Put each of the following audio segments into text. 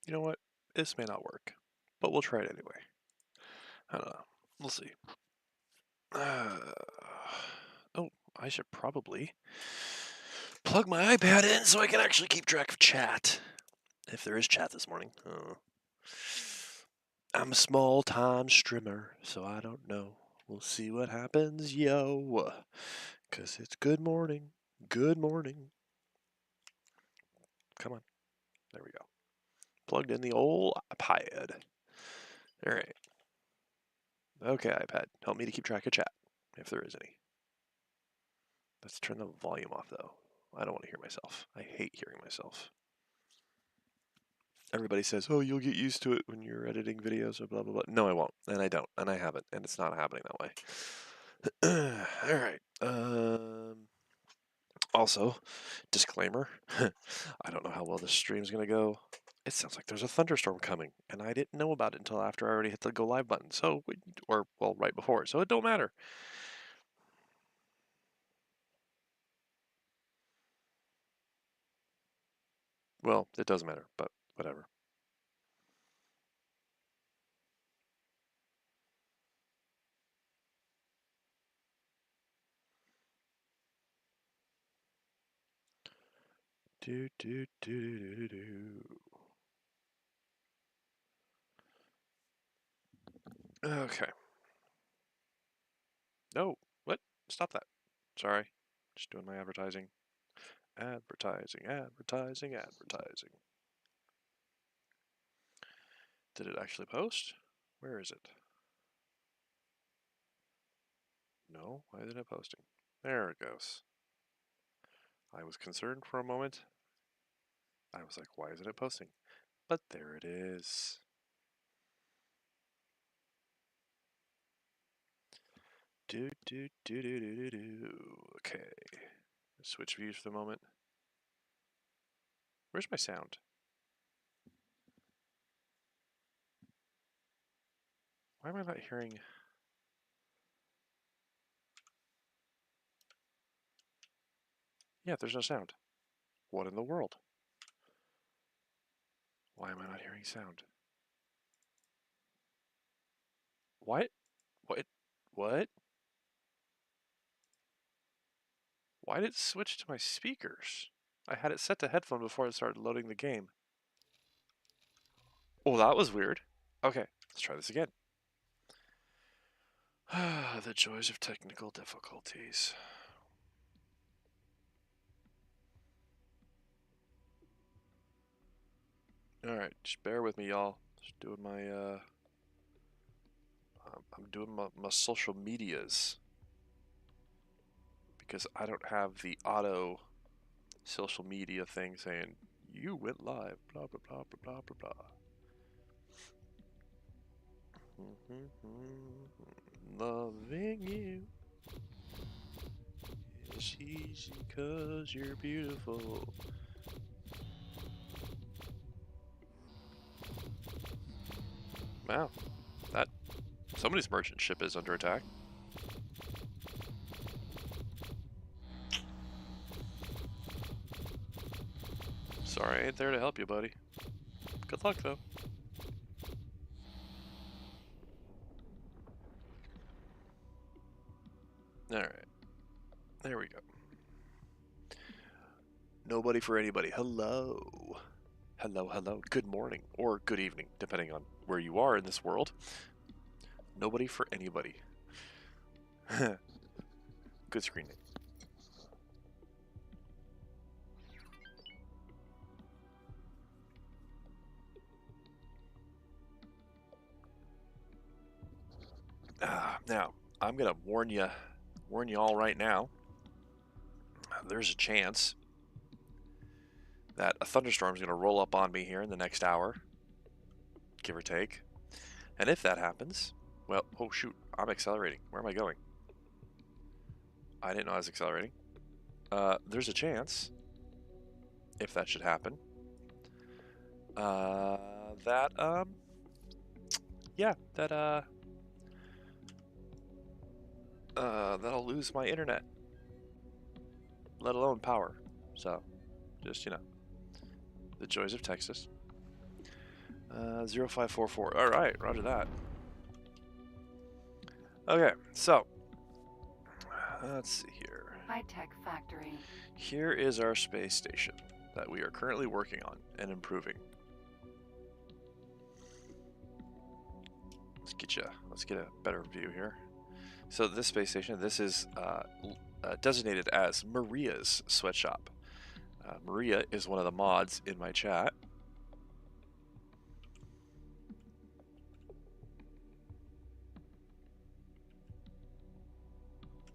You know what? This may not work, but we'll try it anyway. I don't know. We'll see. Oh, I should probably plug my iPad in so I can actually keep track of chat. If there is chat this morning. I'm a small-time streamer, so I don't know. We'll see what happens, yo. 'Cause it's good morning. Good morning. Come on. There we go. Plugged in the old iPad. Alright. Okay, iPad. Help me to keep track of chat, if there is any. Let's turn the volume off, though. I don't want to hear myself. I hate hearing myself. Everybody says, oh, you'll get used to it when you're editing videos or blah, blah, blah. No, I won't. And I don't. And I haven't. And it's not happening that way. Alright. Also, disclaimer, I don't know how well this stream's going to go. It sounds like there's a thunderstorm coming, and I didn't know about it until after I already hit the go live button. So, well, right before it. So it don't matter. Well, it does matter, but whatever. Do, do, do, do, do, do. Okay. No, what? Stop that. Sorry. Just doing my advertising. Advertising, advertising, advertising. Did it actually post? Where is it? No, why isn't it posting? There it goes. I was concerned for a moment. I was like, why isn't it posting? But there it is. Do, do, do, do, do, do, do. Okay. Switch views for the moment. Where's my sound? Why am I not hearing? Yeah, there's no sound. What in the world? Why am I not hearing sound? What? What? What? Why did it switch to my speakers? I had it set to headphone before it started loading the game. Oh, that was weird. Okay, let's try this again. The joys of technical difficulties. Alright, just bear with me, y'all. Just doing my, I'm doing my social medias. Because I don't have the auto social media thing saying, you went live, blah, blah, blah, blah, blah, blah, blah. Loving you is easy 'cause you're beautiful. Wow, that somebody's merchant ship is under attack. Sorry, I ain't there to help you, buddy. Good luck, though. Alright. There we go. Nobody for anybody. Hello. Hello, hello. Good morning. Or good evening, depending on where you are in this world. Nobody for anybody. Good screen name. Now, I'm gonna warn you all right now. There's a chance that a thunderstorm is gonna roll up on me here in the next hour, give or take. And if that happens, well, oh shoot, I'm accelerating. Where am I going? I didn't know I was accelerating. There's a chance, if that should happen, that that'll lose my internet, let alone power. So, just, you know, the joys of Texas. 0544. All right, roger that. Okay, so let's see here. High-tech factory. Here is our space station that we are currently working on and improving. Let's get a better view here. So this space station, this is designated as Maria's sweatshop. Maria is one of the mods in my chat.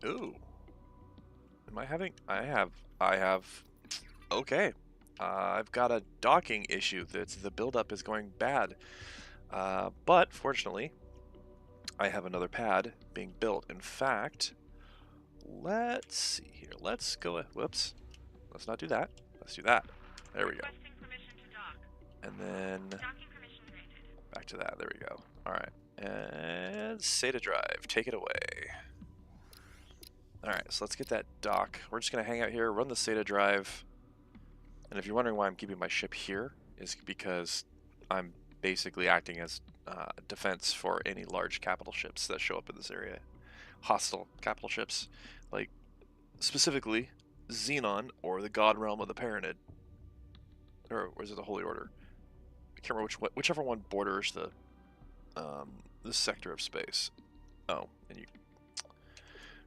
Ooh. Am I having... I have... Okay. I've got a docking issue. The buildup is going bad. But, fortunately, I have another pad being built. In fact, let's see here. Let's go... Whoops. Let's not do that. Let's do that. There we go. And then... back to that. There we go. Alright. And SATA drive. Take it away. Alright, so let's get that dock. We're just going to hang out here, run the SATA drive. And if you're wondering why I'm keeping my ship here, is because I'm basically acting as defense for any large capital ships that show up in this area. Hostile capital ships, like specifically Xenon or the God Realm of the Paranid. Or is it the Holy Order? I can't remember whichever one borders the sector of space. Oh, and you...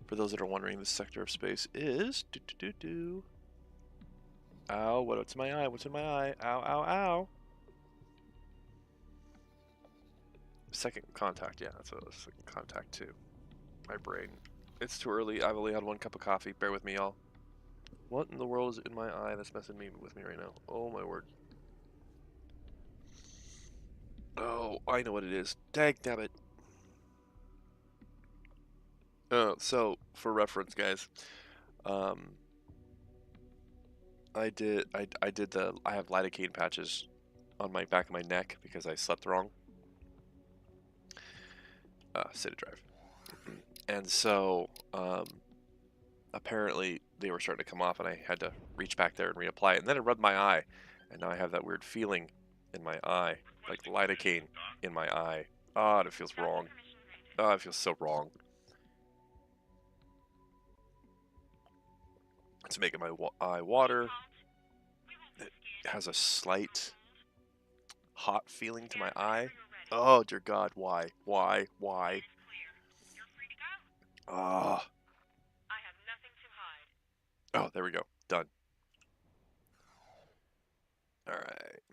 For those that are wondering, this sector of space is... Ow, what's in my eye? What's in my eye? Ow, ow, ow. Second contact, yeah, that's what it was. Second contact, too. My brain. It's too early. I've only had one cup of coffee. Bear with me, y'all. What in the world is in my eye that's messing with me right now? Oh, my word. Oh, I know what it is. Dagnabbit. So for reference, guys, I have lidocaine patches on my back of my neck because I slept wrong. SATA drive. And so apparently they were starting to come off, and I had to reach back there and reapply it. And then it rubbed my eye, and now I have that weird feeling in my eye, like lidocaine in my eye. Ah, it feels wrong. Ah, it feels so wrong. It's making my eye water. It has a slight hot feeling to my eye. Oh, dear God, why? Why? Why? Ah. Oh, there we go. Done. Alright.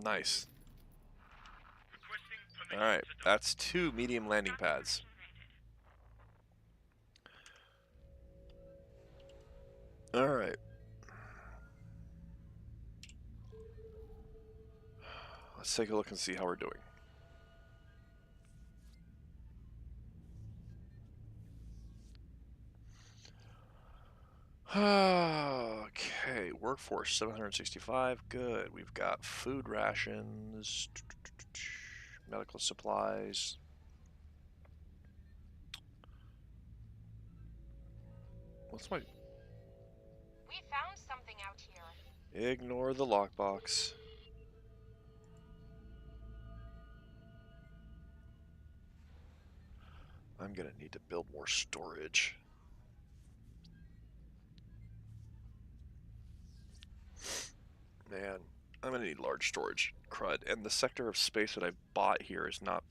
Nice. Alright, that's 2 medium landing pads. Alright. Let's take a look and see how we're doing. Okay, workforce 765, good. We've got food rations, medical supplies. What's my... We found something out here. Ignore the lockbox. I'm gonna need to build more storage. Man, I'm gonna need large storage. Crud. And the sector of space that I bought here is not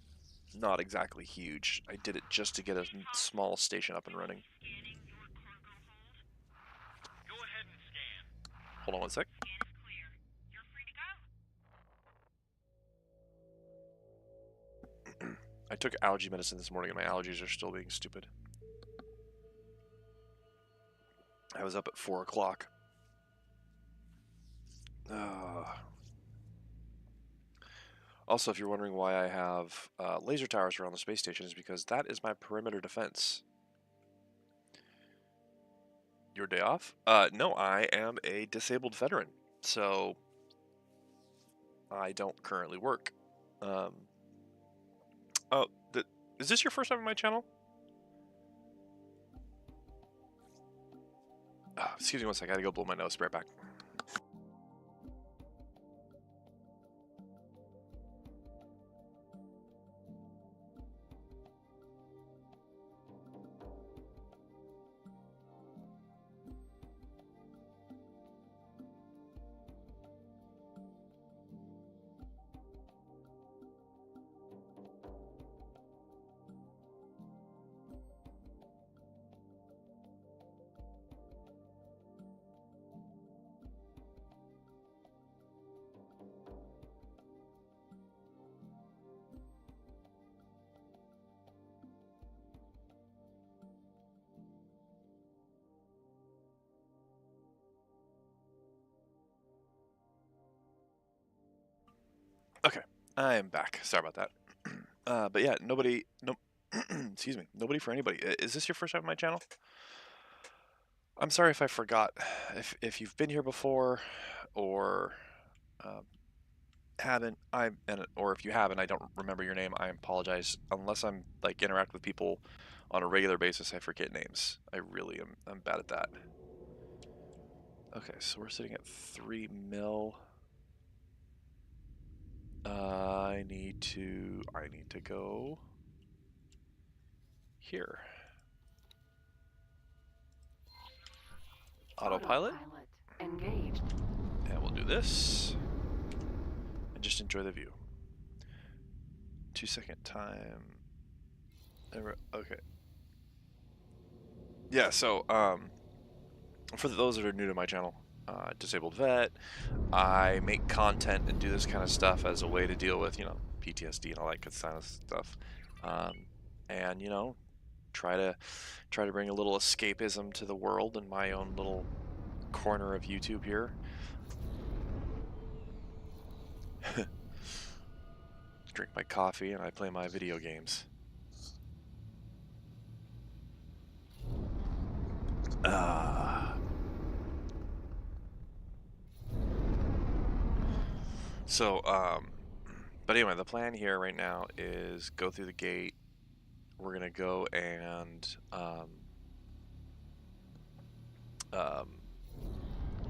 exactly huge. I did it just to get a small station up and running. Hold on one sec. I took allergy medicine this morning and my allergies are still being stupid. I was up at 4 o'clock. Also, if you're wondering why I have laser towers around the space station, is because that is my perimeter defense. Your day off? No, I am a disabled veteran, so I don't currently work. Oh, is this your first time on my channel? Excuse me one second, I gotta go blow my nose, be right back. Okay, I am back. Sorry about that. But yeah, nobody, no, excuse me, nobody for anybody. Is this your first time on my channel? I'm sorry if I forgot. If you've been here before, or um, haven't, or if you haven't, I don't remember your name. I apologize. Unless I'm like interact with people on a regular basis, I forget names. I really am. I'm bad at that. Okay, so we're sitting at 3 mil. I need to go here. Autopilot. Engaged. And we'll do this. And just enjoy the view. 2-second time. Okay. Yeah, so, for those that are new to my channel, Disabled Vet, I make content and do this kind of stuff as a way to deal with, PTSD and all that good kind of stuff. And, try to bring a little escapism to the world in my own little corner of YouTube here. Drink my coffee and I play my video games. So, but anyway, the plan here right now is go through the gate. We're gonna go and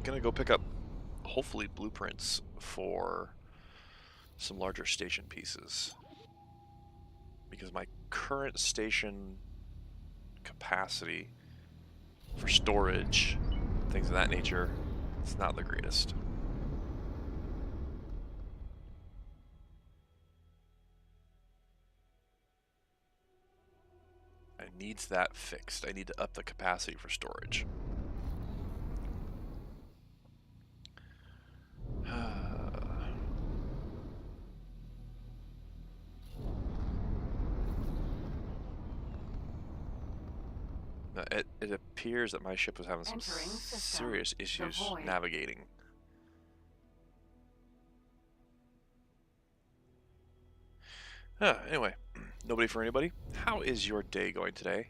gonna go pick up hopefully blueprints for some larger station pieces, because my current station capacity for storage, things of that nature, it's not the greatest. I needs that fixed. I need to up the capacity for storage. It appears that my ship was having some serious issues navigating. Anyway, nobody for anybody. How is your day going today?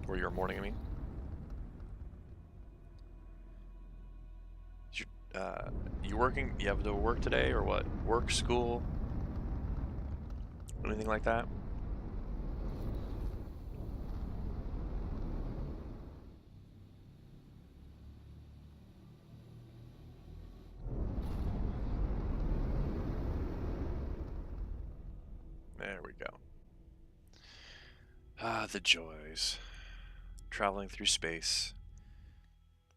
Or your morning, I mean. You working? You have to work today or what? Work, school? Anything like that? There we go. Ah, the joys. Traveling through space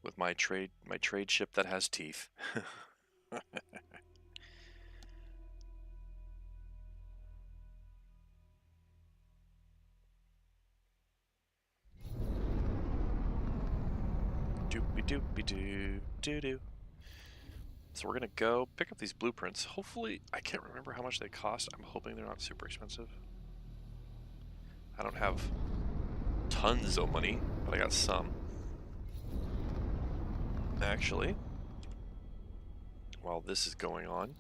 with my trade ship that has teeth. Doopy doopy doo doo doo. So we're gonna go pick up these blueprints. Hopefully, I can't remember how much they cost. I'm hoping they're not super expensive. I don't have tons of money, but I got some. Actually, while this is going on,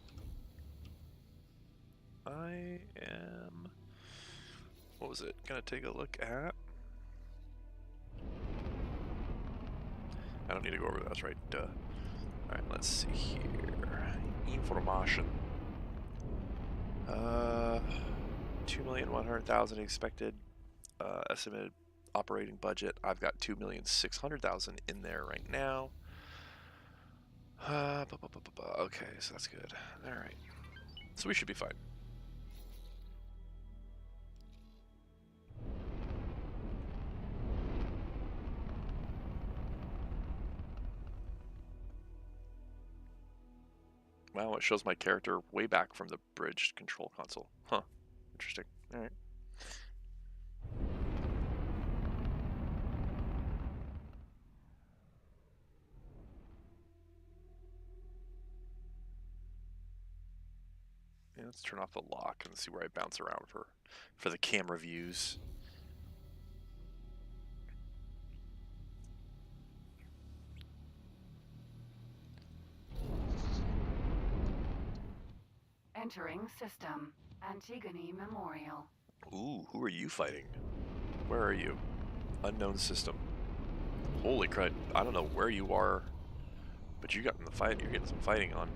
I am, what was it, gonna take a look at? I don't need to go over that, that's right, duh. Alright, let's see here. Information. 2,100,000 expected estimated operating budget. I've got 2,600,000 in there right now. Okay, so that's good. Alright. So we should be fine. Wow, it shows my character way back from the bridge control console. Huh. Interesting. Alright. Yeah, let's turn off the lock and see where I bounce around for the camera views. Entering system. Antigone Memorial. Ooh, who are you fighting? Where are you? Unknown system. Holy crud, I don't know where you are, but you got in the fight. You're getting some fighting on.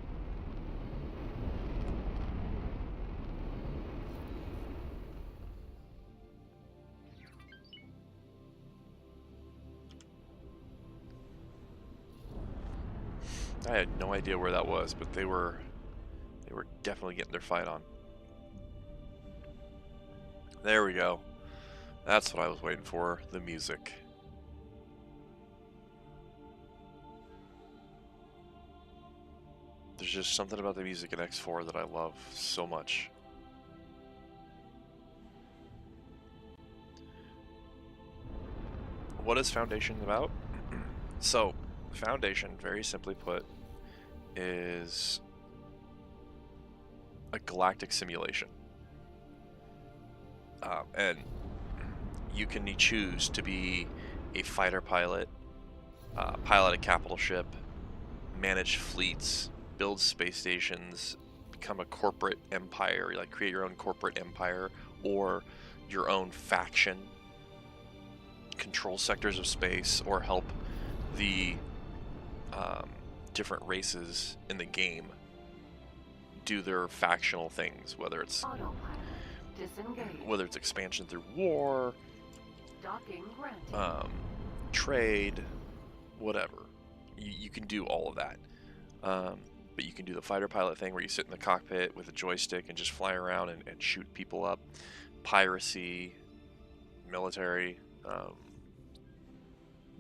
I had no idea where that was, but they were definitely getting their fight on. There we go. That's what I was waiting for, the music. There's just something about the music in X4 that I love so much. What is Foundation about? So, Foundation, very simply put, is a galactic simulation. And you can choose to be a fighter pilot, pilot a capital ship, manage fleets, build space stations, become a corporate empire, like create your own corporate empire, or your own faction, control sectors of space, or help the different races in the game do their factional things, whether it's expansion through war, trade, whatever. You can do all of that. But you can do the fighter pilot thing where you sit in the cockpit with a joystick and just fly around and shoot people up. Piracy, military, a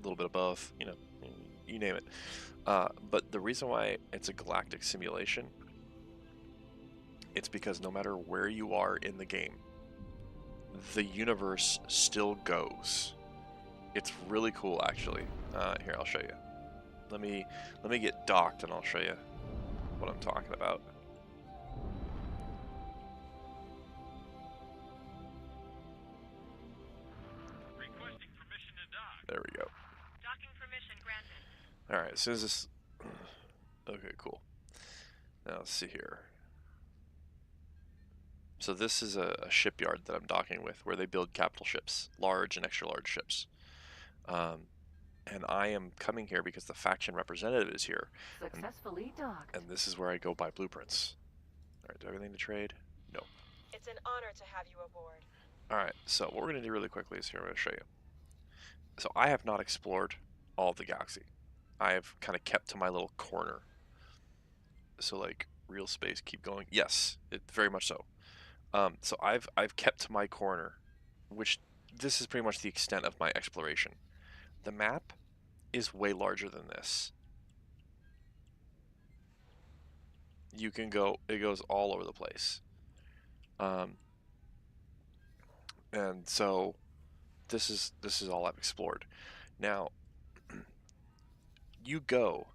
little bit of both, you know, you name it. But the reason why it's a galactic simulation, it's because no matter where you are in the game, the universe still goes. It's really cool, actually. Here, I'll show you. Let me get docked and I'll show you what I'm talking about. Requesting permission to dock. There we go. Docking permission granted. All right, as soon as this. Okay, cool. Now let's see here. So this is a shipyard that I'm docking with, where they build capital ships, large and extra large ships. And I am coming here because the faction representative is here. Successfully docked. And this is where I go buy blueprints. All right, do I have anything to trade? No. It's an honor to have you aboard. All right, so what we're going to do really quickly is here, I'm going to show you. So I have not explored all of the galaxy. I have kind of kept to my little corner. So like real space, keep going. Yes, very much so. So I've kept to my corner, which this is pretty much the extent of my exploration. The map is way larger than this. You can go, it goes all over the place. And so this is all I've explored. Now, you go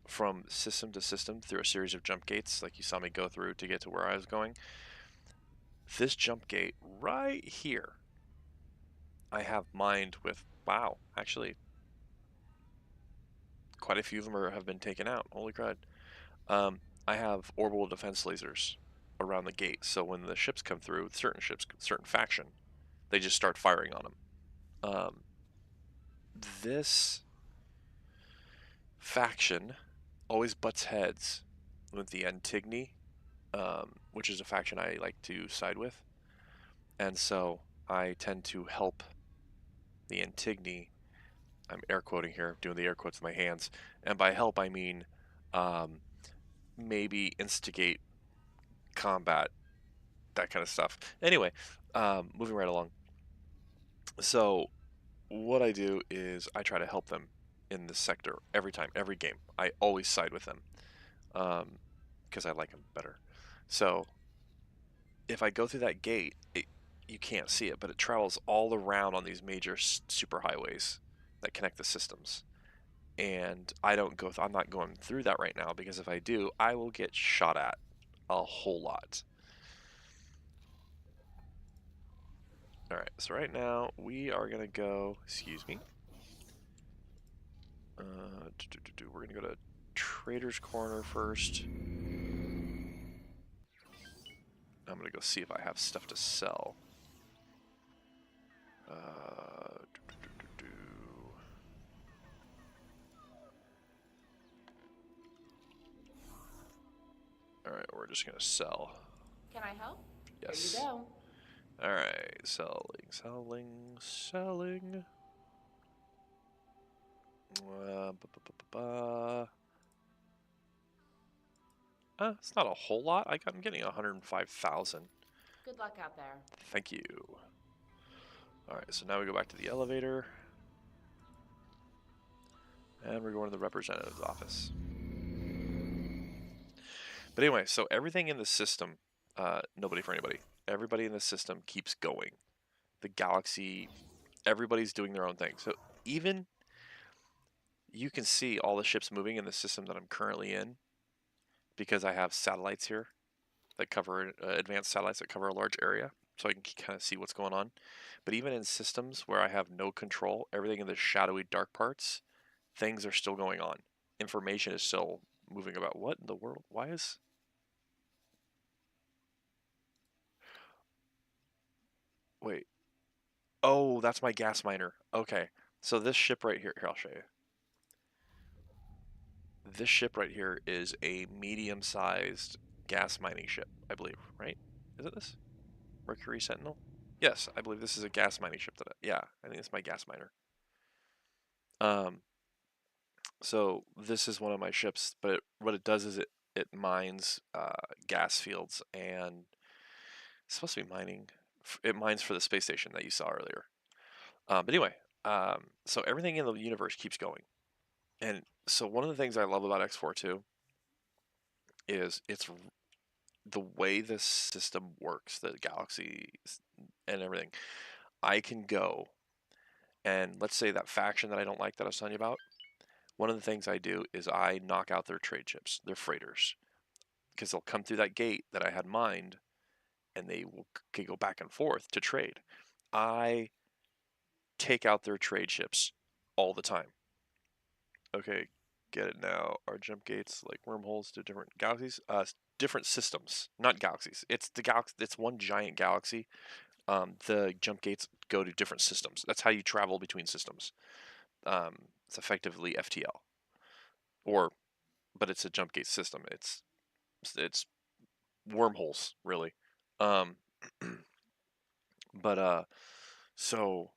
from system to system through a series of jump gates, like you saw me go through to get to where I was going. This jump gate right here, I have mined with, wow, actually, quite a few of them have been taken out. Holy crud. I have orbital defense lasers around the gate, so when the ships come through, certain ships, certain faction, they just start firing on them. This faction always butts heads with the Antigone, which is a faction I like to side with, and so I tend to help the Antigone. I'm air quoting here, doing the air quotes with my hands, and by help I mean maybe instigate combat, that kind of stuff. Anyway, moving right along. So what I do is I try to help them in this sector every time, every game. I always side with them because I like them better. So if I go through that gate, you can't see it, but it travels all around on these major superhighways that connect the systems. And I'm not going through that right now, because if I do, I will get shot at a whole lot. Alright, so right now we are going to go, excuse me, we're going to go to Trader's Corner first. gonna go see if I have stuff to sell. Alright, we're just gonna sell. Can I help? Yes. Here you go. Alright, selling. It's not a whole lot. I'm getting 105,000. Good luck out there. Thank you. Alright, so now we go back to the elevator. And we're going to the representative's office. But anyway, so everything in the system, nobody for anybody. Everybody in the system keeps going. The galaxy, everybody's doing their own thing. So even you can see all the ships moving in the system that I'm currently in because I have satellites here that cover advanced satellites that cover a large area, so I can kind of see what's going on. But even in systems where I have no control, everything in the shadowy dark parts, things are still going on. Information is still moving about. What in the world? Why is... Wait. Oh, that's my gas miner. Okay. So this ship right here, I'll show you. This ship right here is a medium-sized gas mining ship, I believe, right? Is it this? Mercury Sentinel? Yes, I believe this is a gas mining ship. Yeah, I think it's my gas miner. So this is one of my ships, but what it does is it mines gas fields, and it's supposed to be mining. It mines for the space station that you saw earlier. But anyway, so everything in the universe keeps going, and so one of the things I love about X42 is it's the way this system works, the galaxy and everything. I can go and let's say that faction that I don't like that I was telling you about. One of the things I do is I knock out their trade ships, their freighters, because they'll come through that gate that I had mined, and they can go back and forth to trade. I take out their trade ships all the time. Okay, get it now. Are jump gates like wormholes to different galaxies? Different systems, not galaxies. It's the galaxy. It's one giant galaxy. The jump gates go to different systems. That's how you travel between systems. It's effectively FTL, but it's a jump gate system. It's wormholes really. Um, but so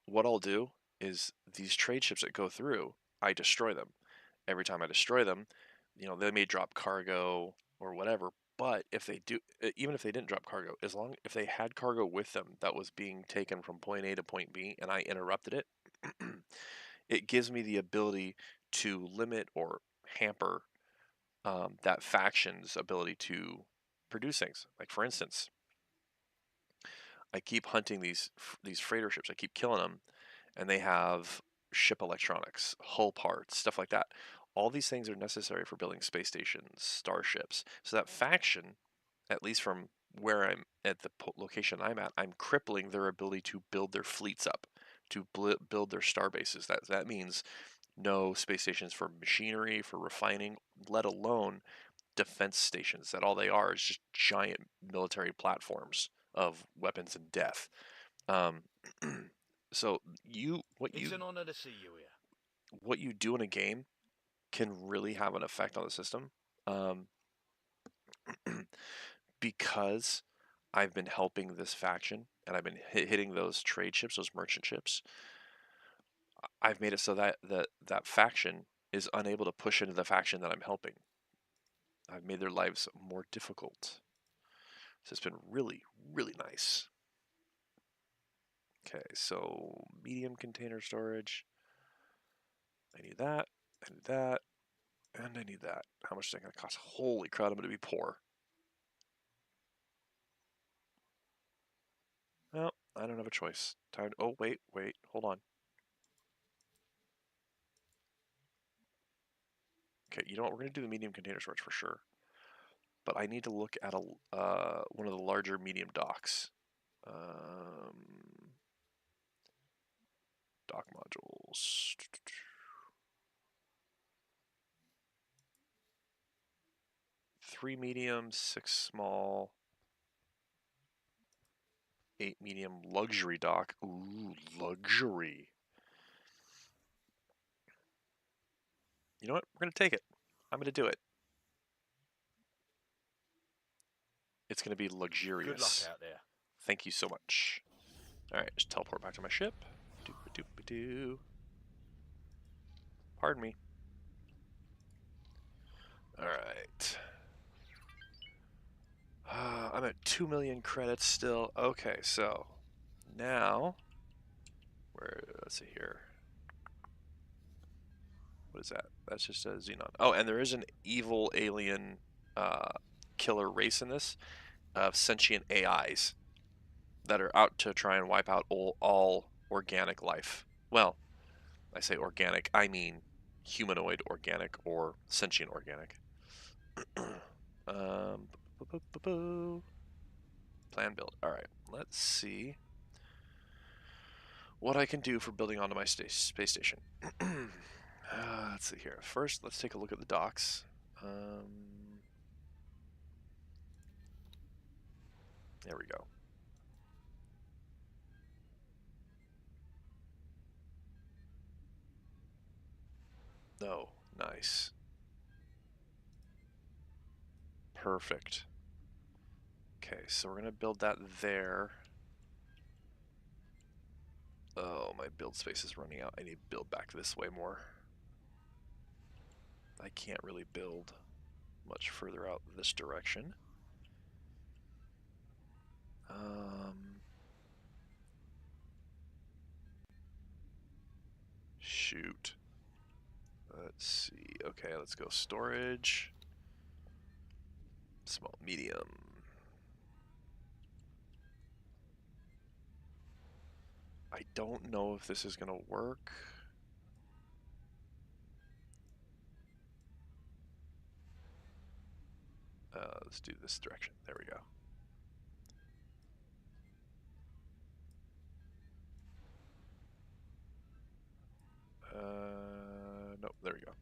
what I'll do is these trade ships that go through, I destroy them. Every time I destroy them, they may drop cargo or whatever. But if they do, even if they didn't drop cargo, if they had cargo with them that was being taken from point A to point B, and I interrupted it, it gives me the ability to limit or hamper that faction's ability to produce things. Like for instance, I keep hunting these freighter ships. I keep killing them, and they have ship electronics, hull parts, stuff like that. All these things are necessary for building space stations, starships. So that faction, at least from where I'm at the location I'm at, I'm crippling their ability to build their fleets up, to build their star bases. That means no space stations for machinery, for refining, let alone defense stations. That all they are is just giant military platforms of weapons and death. Um, so It's an honor to see you here. what you do in a game can really have an effect on the system. Um, because I've been helping this faction and I've been hitting those trade ships, those merchant ships. I've made it so that faction is unable to push into the faction that I'm helping. I've made their lives more difficult. So it's been really, really nice. Okay, so medium container storage. I need that. I need that. And I need that. How much is that going to cost? Holy crap, I'm going to be poor. Well, I don't have a choice. Time. Oh, wait. Hold on. Okay, you know what? We're going to do the medium container storage for sure. But I need to look at one of the larger medium docks. Dock modules. 3 medium, 6 small. 8 medium luxury dock. Ooh, luxury. You know what? We're going to take it. I'm going to do it. It's going to be luxurious. Good luck out there. Thank you so much. Alright, just teleport back to my ship. Doop-a-doop-a-doo. Pardon me. Alright. I'm at 2 million credits still. Okay, so now let's see here. What is that? That's just a Xenon. Oh, and there is an evil alien killer race in this of sentient AIs that are out to try and wipe out all organic life. Well, I say organic, I mean humanoid organic or sentient organic. Plan build. Alright, let's see what I can do for building onto my space station. Let's see here. First, let's take a look at the docks. There we go. Oh, nice. Perfect. Okay, so we're going to build that there. Oh, my build space is running out. I need to build back this way more. I can't really build much further out this direction. Shoot. Let's see. Okay, let's go storage. Small, medium. I don't know if this is going to work. Let's do this direction. There we go. Nope, there we go.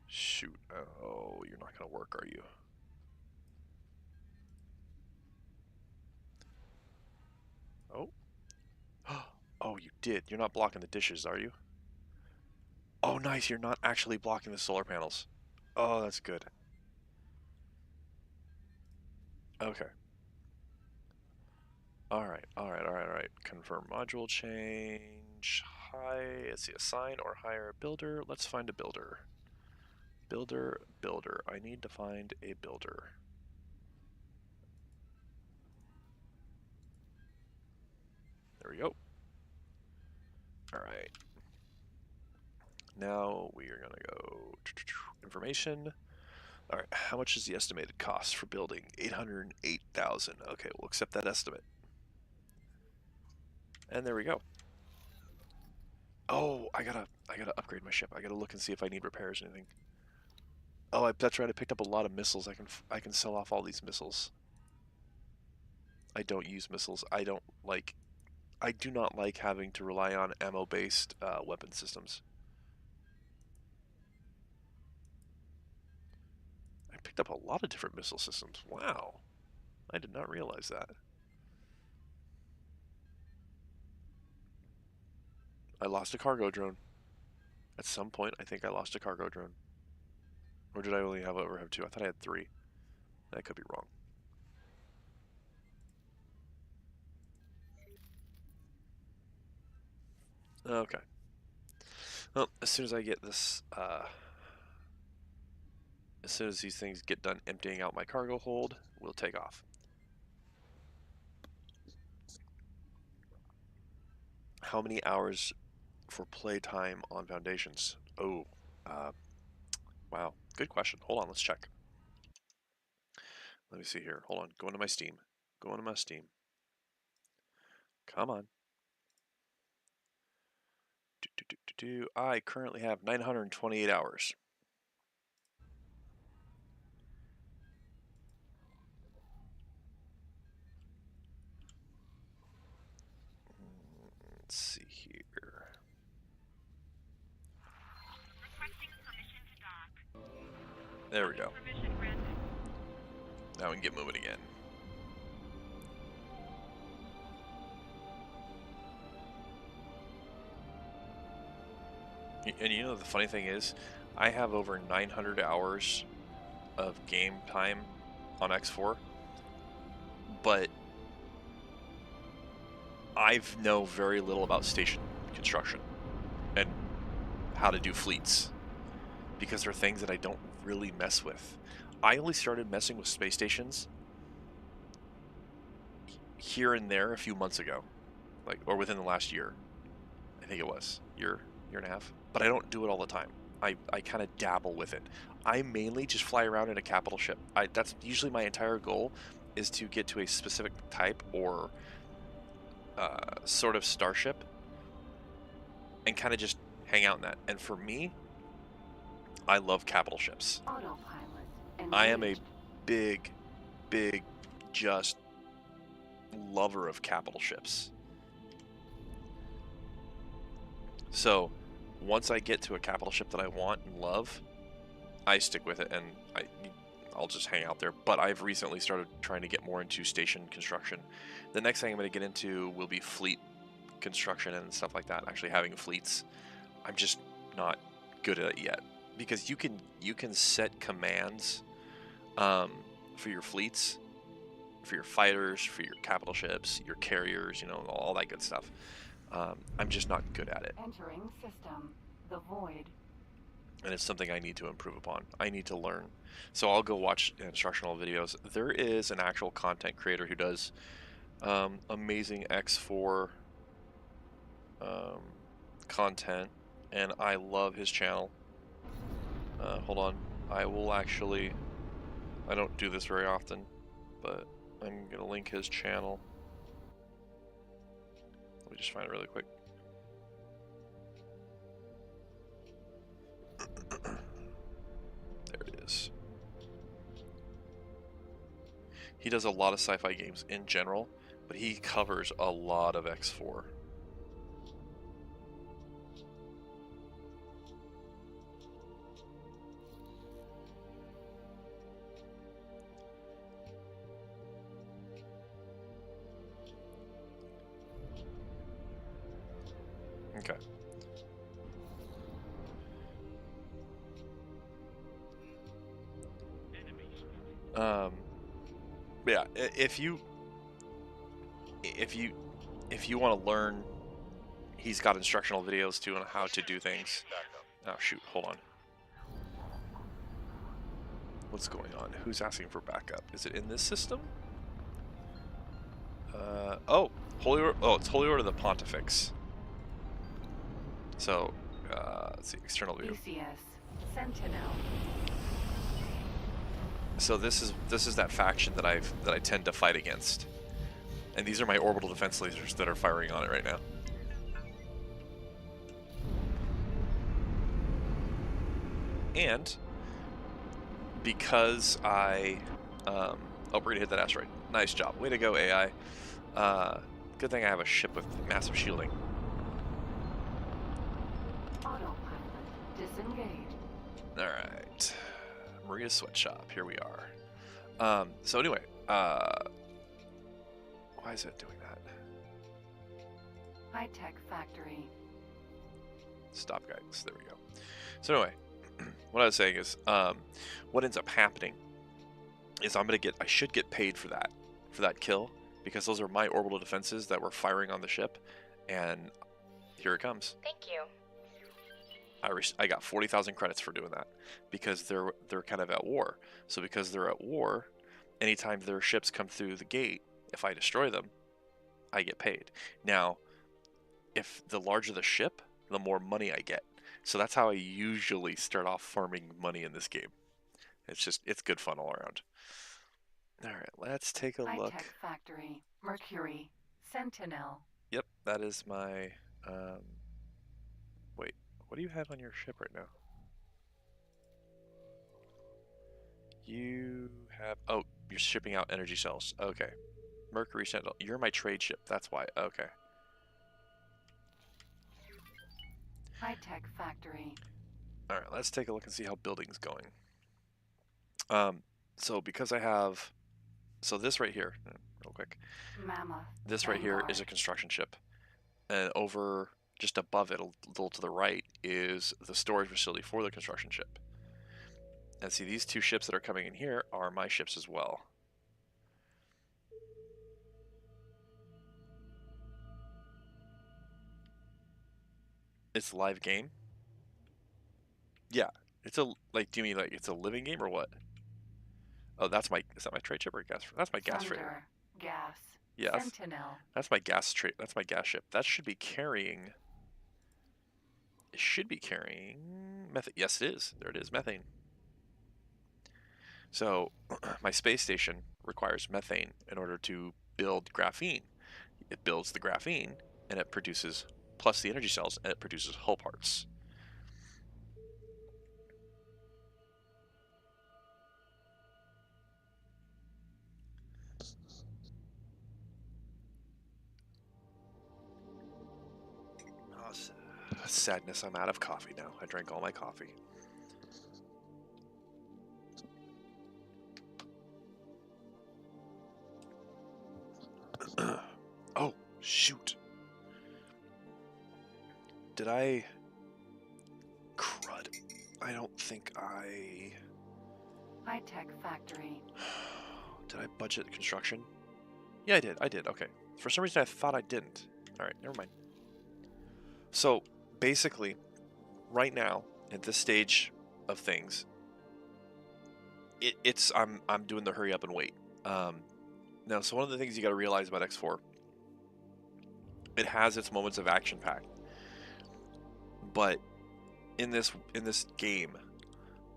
Shoot. Oh, you're not going to work, are you? Oh. Oh, you did. You're not blocking the dishes, are you? Oh, nice. You're not actually blocking the solar panels. Oh, that's good. Okay. Alright. Confirm module change. Let's see, assign or hire a builder. Let's find a builder. Builder. I need to find a builder. There we go. Alright. Now we are going to go information. Alright, how much is the estimated cost for building? 808,000. Okay, we'll accept that estimate. And there we go. Oh, I gotta upgrade my ship. I gotta look and see if I need repairs or anything. Oh, that's right. I picked up a lot of missiles. I can sell off all these missiles. I don't use missiles. I do not like having to rely on ammo-based weapon systems. I picked up a lot of different missile systems. Wow. I did not realize that. I lost a cargo drone. At some point, I think I lost a cargo drone. Or did I only ever have two? I thought I had three. That could be wrong. Okay. Well, as soon as I get this, as soon as these things get done emptying out my cargo hold, we'll take off. How many hours for playtime on Foundations? Oh, wow. Good question. Hold on, let's check. Let me see here. Hold on. Go into my Steam. Go into my Steam. Come on. I currently have 928 hours. Let's see here. There we go. Now we can get moving again. And you know the funny thing is, I have over 900 hours of game time on X4, but I know very little about station construction and how to do fleets, because they're things that I don't really mess with. I only started messing with space stations here and there a few months ago, or within the last year. I think it was year and a half. But I don't do it all the time. I kind of dabble with it. I mainly just fly around in a capital ship. That's usually my entire goal, is to get to a specific type or sort of starship and kind of just hang out in that. And for me, I love capital ships. Autopilot. I am a big, just lover of capital ships. So once I get to a capital ship that I want and love, I stick with it, and I'll just hang out there. But I've recently started trying to get more into station construction. The next thing I'm going to get into will be fleet construction and stuff like that, actually having fleets. I'm just not good at it yet, because you can set commands for your fleets, for your fighters, for your capital ships, your carriers, all that good stuff. I'm just not good at it. Entering system. The void. And it's something I need to improve upon. I need to learn. So I'll go watch instructional videos. There is an actual content creator who does amazing X4 content, and I love his channel. Hold on. I don't do this very often, but I'm going to link his channel. Let me just find it really quick. There it is. He does a lot of sci-fi games in general, but he covers a lot of X4. Okay. Yeah, if you want to learn, he's got instructional videos too on how to do things. Oh shoot, hold on. What's going on? Who's asking for backup? Is it in this system? Oh, it's Holy Order of the Pontifex. So, let's see, external view. ECS. Sentinel. So this is that faction that I tend to fight against, and these are my orbital defense lasers that are firing on it right now. And because I we're gonna hit that asteroid. Nice job, way to go, AI. Good thing I have a ship with massive shielding. Autopilot. Disengage. All right. Maria's Sweatshop, here we are. So anyway, why is it doing that? High-tech factory. Stop guidance, there we go. So anyway, what I was saying is, what ends up happening is I should get paid for that kill, because those are my orbital defenses that were firing on the ship, and here it comes. Thank you. I got 40,000 credits for doing that, because they're kind of at war. So because they're at war, anytime their ships come through the gate, if I destroy them, I get paid. Now, if the larger the ship, the more money I get. So that's how I usually start off farming money in this game. It's good fun all around. All right, let's take a look. High-tech factory. Mercury. Sentinel. Yep, that is my wait, what do you have on your ship right now? You have, oh, you're shipping out energy cells. Okay. Mercury Sentinel. You're my trade ship. That's why. Okay. High-tech factory. All right, let's take a look and see how building's going. So because I have So this right here, real quick. Mammoth. This right here is Vanguard. a construction ship, and over just above it, a little to the right, is the storage facility for the construction ship. And see, these two ships that are coming in here are my ships as well. It's a live game. Yeah, it's a like. Do you mean like it's a living game or what? Oh, that's my. Is that my trade ship or gas? That's my gas freighter. Thunder. Gas. Yeah, Sentinel. that's my gas trade. That's my gas ship. That should be carrying. It should be carrying methane. Yes, it is. There it is, methane. So my space station requires methane in order to build graphene. It builds the graphene and it produces, plus the energy cells, and it produces hull parts. Oh, sadness, I'm out of coffee now. I drank all my coffee. Oh, shoot. Did I... Crud. I don't think I... High-tech factory. Did I budget construction? Yeah, I did. Okay. For some reason, I thought I didn't. Alright, never mind. So, basically, right now, at this stage of things, I'm doing the hurry up and wait. Now, so one of the things you got to realize about X4, it has its moments of action pack, but in this game,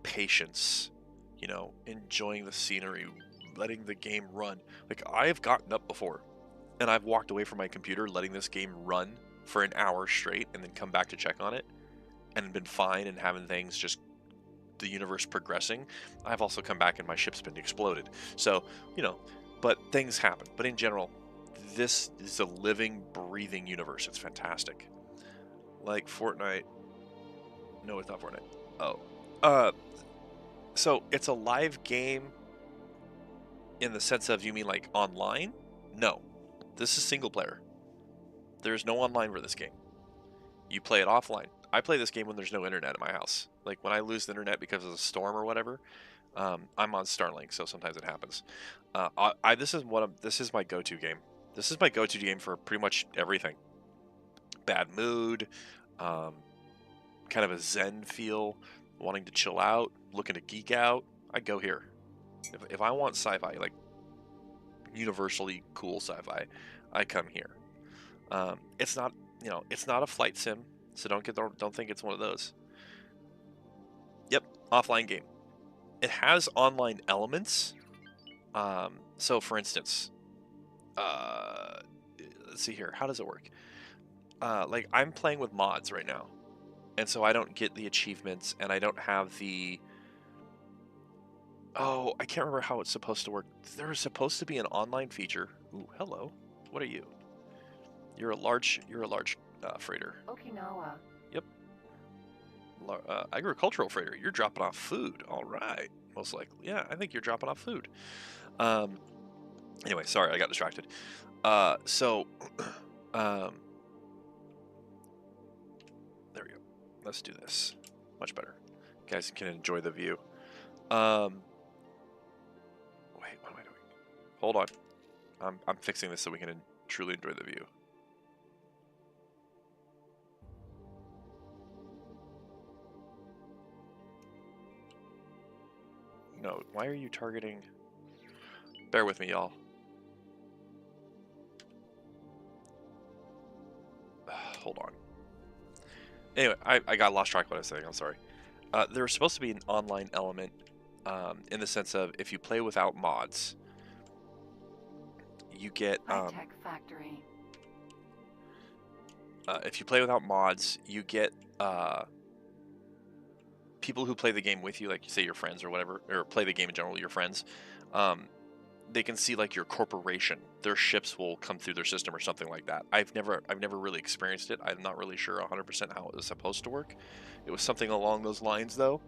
patience, you know, enjoying the scenery, letting the game run. Like, I've gotten up before, and I've walked away from my computer, letting this game run for an hour straight, and then come back to check on it, and been fine, and having things just the universe progressing. I've also come back and my ship's been exploded. So, you know, but things happen. But in general, this is a living, breathing universe. It's fantastic. Like Fortnite. No, it's not Fortnite. Oh. So it's a live game in the sense of, you mean like online? No. This is single player. There's no online for this game. You play it offline. I play this game when there's no internet at my house. Like when I lose the internet because of a storm or whatever, I'm on Starlink, so sometimes it happens. This is my go-to game. This is my go-to game for pretty much everything. Bad mood, kind of a zen feel, wanting to chill out, looking to geek out. I go here. If I want sci-fi, like universally cool sci-fi, I come here. It's not, you know, it's not a flight sim. So don't think it's one of those. Yep, offline game. It has online elements. So for instance, let's see here. How does it work? Like I'm playing with mods right now, and so I don't get the achievements, and I don't have the. Oh, I can't remember how it's supposed to work. There's supposed to be an online feature. Ooh, hello. What are you? You're a large freighter. Okinawa. Yep. Agricultural freighter. You're dropping off food. All right. Most likely. Yeah, I think you're dropping off food. Anyway, sorry, I got distracted. So, there we go. Let's do this. Much better. You guys can enjoy the view. Wait, what am I doing? Hold on. I'm fixing this so we can truly enjoy the view. No, why are you targeting? Bear with me, y'all. Hold on. Anyway, I got lost track of what I was saying. I'm sorry. There was supposed to be an online element in the sense of if you play without mods, you get... High-tech factory. if you play without mods, you get... people who play the game with you, like say your friends or whatever, or play the game in general, your friends, they can see like your corporation, their ships will come through their system or something like that. I've never really experienced it. I'm not really sure 100% how it was supposed to work. It was something along those lines though.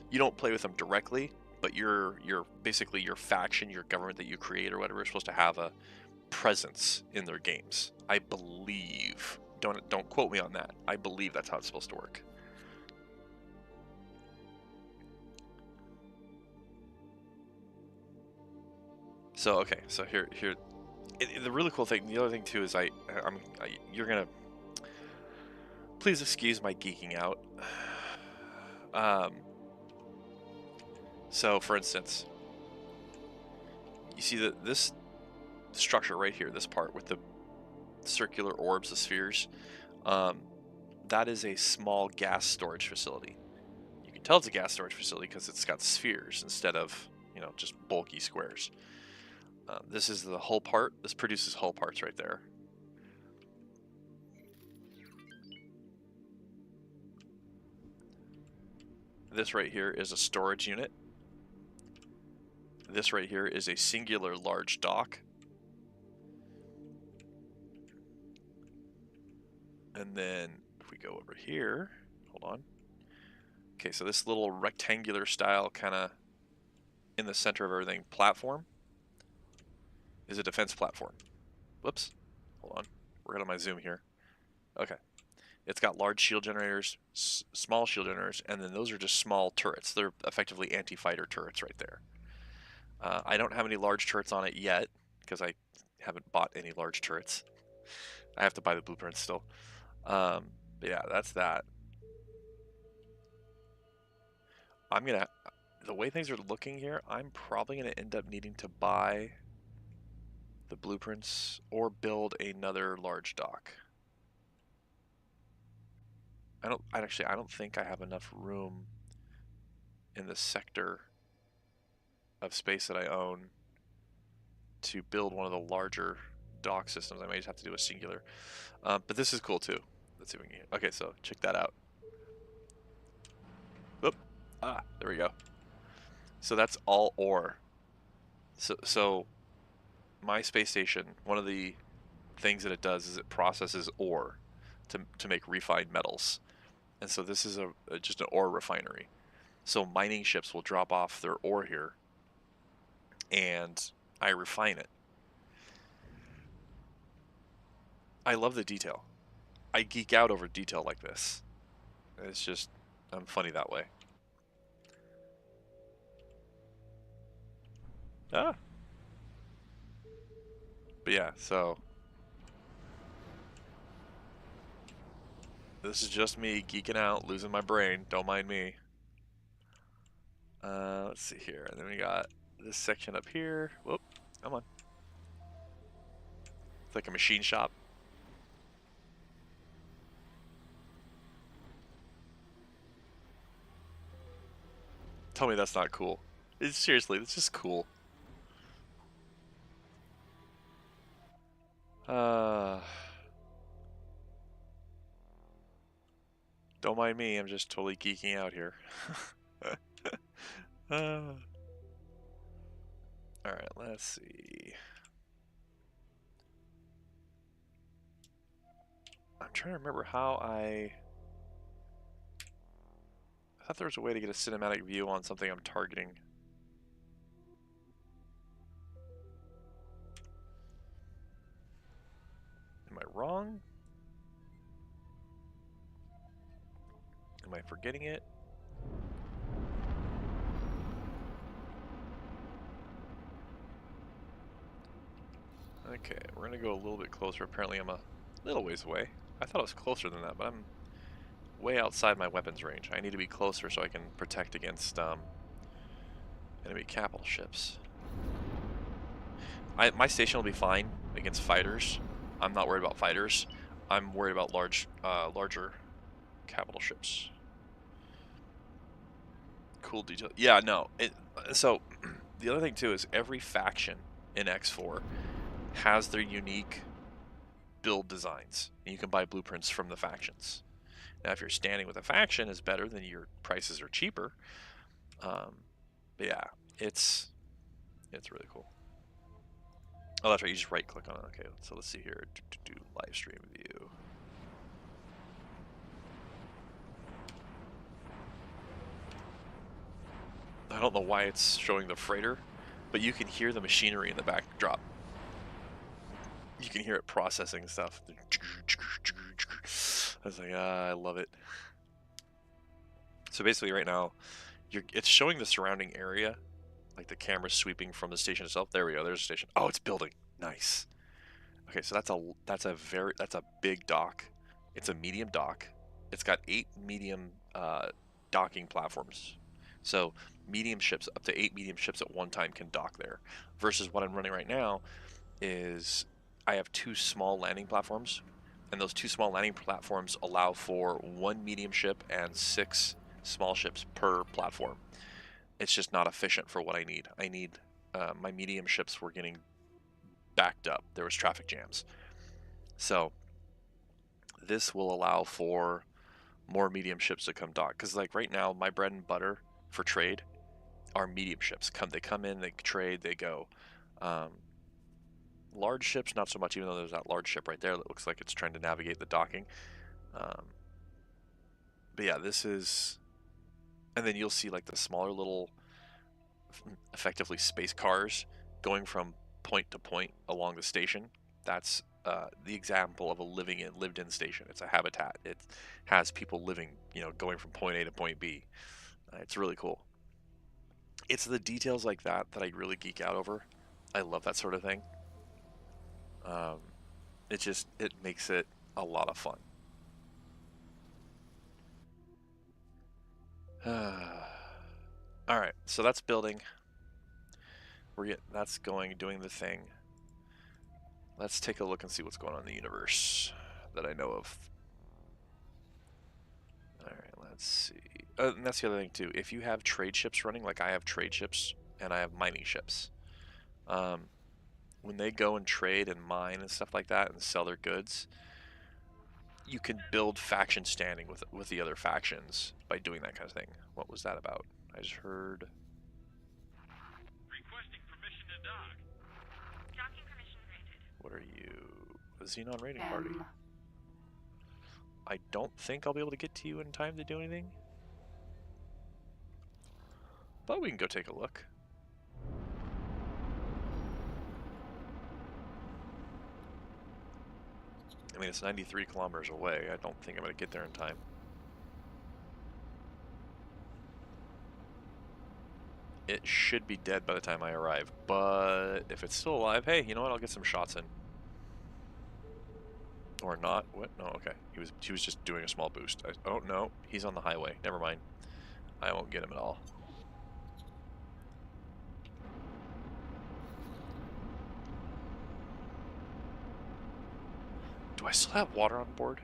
You don't play with them directly, but your basically your faction, your government that you create or whatever is supposed to have a presence in their games. I believe. Don't quote me on that. I believe that's how it's supposed to work. So okay, so here the really cool thing, the other thing too is you're gonna please excuse my geeking out. So for instance, you see that this structure right here, this part with the circular orbs, the spheres, that is a small gas storage facility. You can tell it's a gas storage facility because it's got spheres instead of, you know, just bulky squares. This is the hull part. This produces hull parts right there. This right here is a storage unit. This right here is a singular large dock. And then if we go over here, hold on. Okay, so this little rectangular style kind of in the center of everything platform is a defense platform. Whoops. Hold on. We're out of my zoom here. Okay. It's got large shield generators, small shield generators, and then those are just small turrets. They're effectively anti-fighter turrets right there. I don't have any large turrets on it yet because I haven't bought any large turrets. I have to buy the blueprints still. But yeah, that's that. The way things are looking here, I'm probably gonna end up needing to buy the blueprints or build another large dock. I don't think I have enough room in the sector of space that I own to build one of the larger dock systems. I might just have to do a singular. But this is cool too. Let's see if we can get. Okay, so check that out. Oop. There we go. So that's all ore. So my space station, one of the things that it does is it processes ore to make refined metals. And so this is just an ore refinery. So mining ships will drop off their ore here and I refine it. I love the detail. I geek out over detail like this. It's just, I'm funny that way. But yeah, so this is just me geeking out, losing my brain. Don't mind me. Let's see here. And then we got this section up here. Whoop, come on. It's like a machine shop. Tell me that's not cool. Seriously, it's just cool. Don't mind me, I'm just totally geeking out here. Alright, let's see. I'm trying to remember how I thought there was a way to get a cinematic view on something I'm targeting. Am I wrong? Am I forgetting it? Okay, we're gonna go a little bit closer. Apparently I'm a little ways away. I thought it was closer than that, but I'm way outside my weapons range. I need to be closer so I can protect against enemy capital ships. My station will be fine against fighters. I'm not worried about fighters. I'm worried about larger capital ships. Cool detail. Yeah, no. So the other thing too is every faction in X4 has their unique build designs. And you can buy blueprints from the factions. Now, if you're standing with a faction, is better, then your prices are cheaper. But yeah, it's really cool. Oh, that's right. You just right click on it. Okay, so let's see here. Do live stream view. I don't know why it's showing the freighter, but you can hear the machinery in the backdrop. You can hear it processing stuff. I was like, I love it. So basically right now, it's showing the surrounding area, like the camera sweeping from the station itself. There we go, there's a station. Oh, it's building. Nice. Okay, so that's a big dock. It's a medium dock. It's got 8 medium docking platforms. So medium ships, up to 8 medium ships at one time can dock there. Versus what I'm running right now is I have 2 small landing platforms, and those 2 small landing platforms allow for 1 medium ship and 6 small ships per platform. It's just not efficient for what I need. My medium ships were getting backed up. There was traffic jams. So this will allow for more medium ships to come dock. Because like right now, my bread and butter for trade are medium ships. They come in, they trade, they go. Large ships, not so much, even though there's that large ship right there that looks like it's trying to navigate the docking. But yeah, this is... And then you'll see like the smaller little, effectively space cars going from point to point along the station. That's the example of a lived-in station. It's a habitat. It has people living, going from point A to point B. It's really cool. It's the details like that that I really geek out over. I love that sort of thing. It makes it a lot of fun. All right, so that's building. That's doing the thing. Let's take a look and see what's going on in the universe that I know of. All right, let's see. And that's the other thing too. If you have trade ships running, like I have trade ships and I have mining ships, when they go and trade and mine and stuff like that and sell their goods, you can build faction standing with the other factions by doing that kind of thing. What was that about? I just heard. Requesting permission to dock. Docking permission granted. What are you? A Xenon raiding party. I don't think I'll be able to get to you in time to do anything. But we can go take a look. I mean, it's 93 kilometers away. I don't think I'm going to get there in time. It should be dead by the time I arrive, but if it's still alive, hey, you know what? I'll get some shots in. Or not. What? No, okay. He was just doing a small boost. Oh, no. He's on the highway. Never mind. I won't get him at all. Do I still have water on board?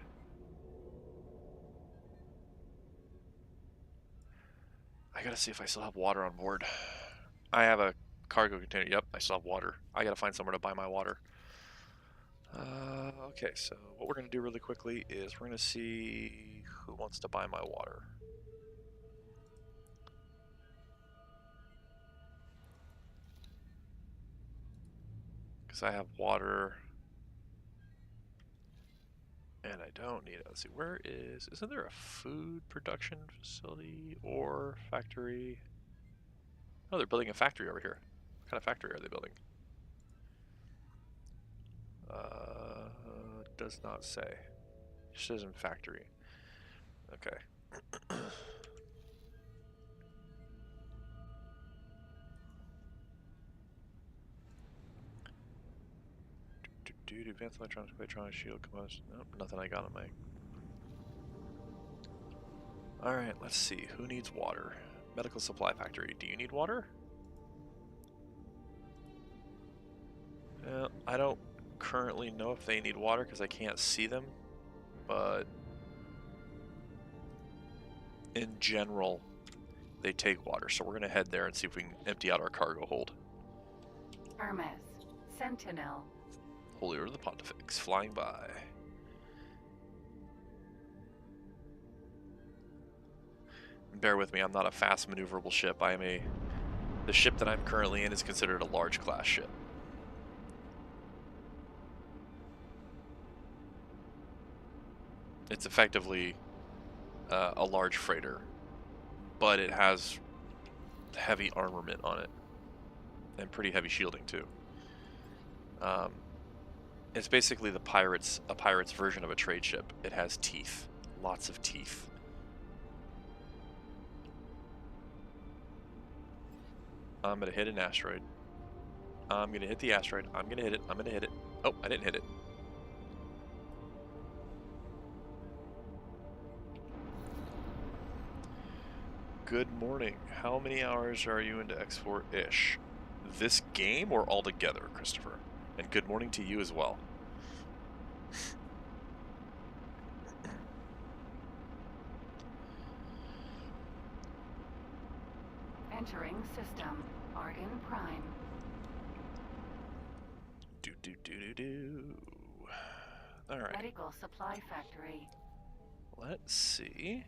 I gotta see if I still have water on board. I have a cargo container. Yep, I still have water. I gotta find somewhere to buy my water. Okay, so what we're gonna do really quickly is we're gonna see who wants to buy my water. Because I have water and I don't need it. Let's see, isn't there a food production facility or factory? Oh, they're building a factory over here. What kind of factory are they building? Does not say. It says in factory. Okay. Dude, advanced electronic shield components. Nope, nothing I got on my. Alright, let's see. Who needs water? Medical supply factory. Do you need water? I don't currently know if they need water because I can't see them, but in general, they take water. So we're going to head there and see if we can empty out our cargo hold. Hermes, Sentinel. Holy Order of the Pontifex, flying by. Bear with me, I'm not a fast maneuverable ship. The ship that I'm currently in is considered a large class ship. It's effectively a large freighter, but it has heavy armament on it. And pretty heavy shielding, too. It's basically a pirate's version of a trade ship. It has teeth. Lots of teeth. I'm going to hit an asteroid. I'm going to hit the asteroid. I'm going to hit it. I'm going to hit it. Oh, I didn't hit it. Good morning. How many hours are you into X4-ish? This game or altogether, Christopher? And good morning to you as well. Entering system. Argon Prime. Do. All right. Medical supply factory. Let's see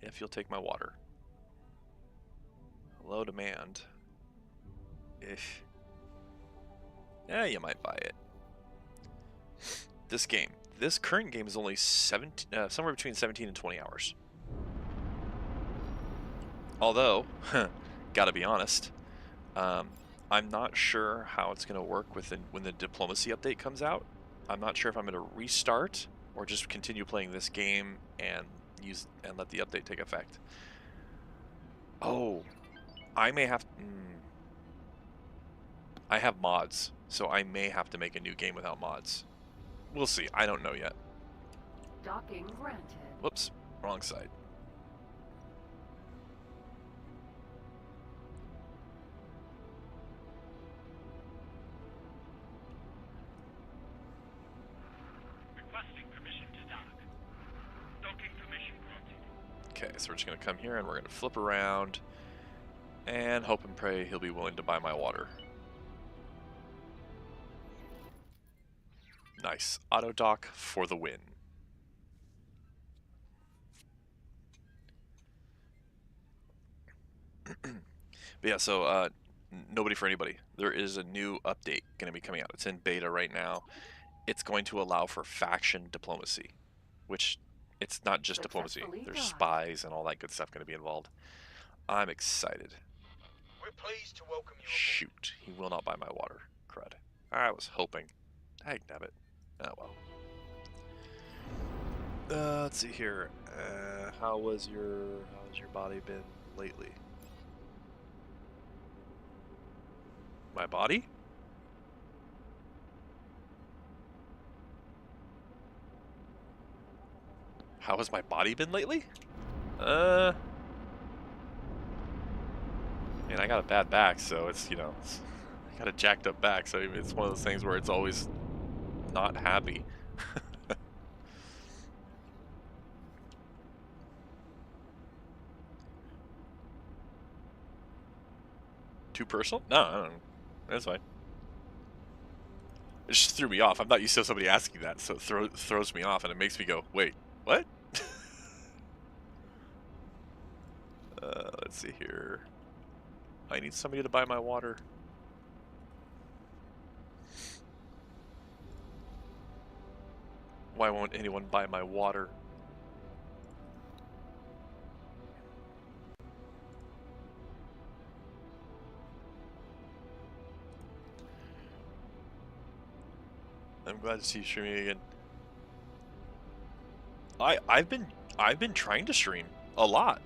if you'll take my water. Low demand. Ish. Yeah, you might buy it. This current game is only somewhere between 17 and 20 hours. Although, gotta be honest, I'm not sure how it's going to work when the diplomacy update comes out. I'm not sure if I'm going to restart or just continue playing this game and let the update take effect. Oh, I may have. I have mods, so I may have to make a new game without mods. We'll see. I don't know yet. Docking granted. Whoops, wrong side. Okay, so we're just going to come here and we're going to flip around and hope and pray he'll be willing to buy my water. Nice. Auto dock for the win. But yeah, so nobody for anybody. There is a new update going to be coming out. It's in beta right now. It's going to allow for faction diplomacy, which it's not just diplomacy. There's spies and all that good stuff going to be involved. I'm excited. We're pleased to welcome you. Shoot, he will not buy my water. Crud. I was hoping. Dagnabbit. Oh well. Let's see here. How's your body been lately? My body? How has my body been lately? Man, I got a bad back, so it's, I got a jacked up back, so it's one of those things where it's always not happy. Too personal? No, I don't know. That's fine. It just threw me off. I'm not used to somebody asking that, so it throws me off, and it makes me go, wait, what? Let's see here. I need somebody to buy my water. Why won't anyone buy my water? I'm glad to see you streaming again. I've been trying to stream a lot.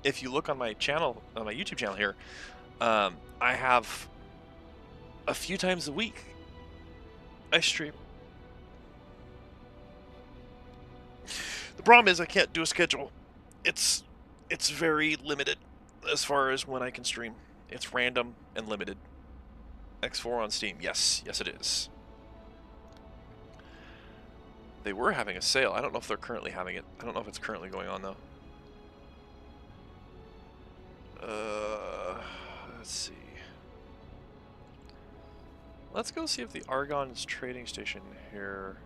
If you look on my channel, on my YouTube channel here, I have a few times a week I stream. The problem is I can't do a schedule. It's very limited as far as when I can stream. It's random and limited. X4 on Steam. Yes, it is. They were having a sale. I don't know if they're currently having it. I don't know if it's currently going on though. Let's see. Let's go see if the Argon's trading station here.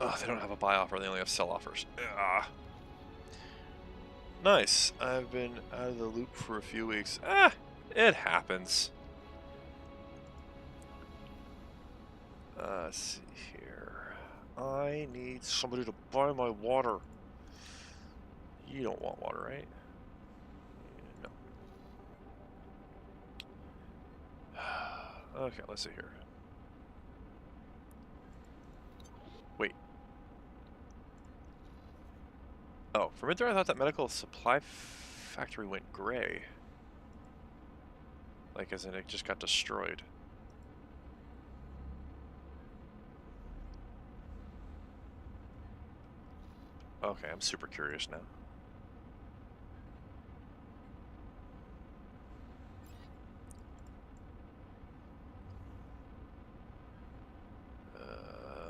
Oh, they don't have a buy offer. They only have sell offers. Ah. Nice. I've been out of the loop for a few weeks. It happens. Let's see here. I need somebody to buy my water. You don't want water, right? No. Okay, let's see here. Wait. Oh, for a minute there I thought that medical supply factory went gray. Like, as in it just got destroyed. Okay, I'm super curious now.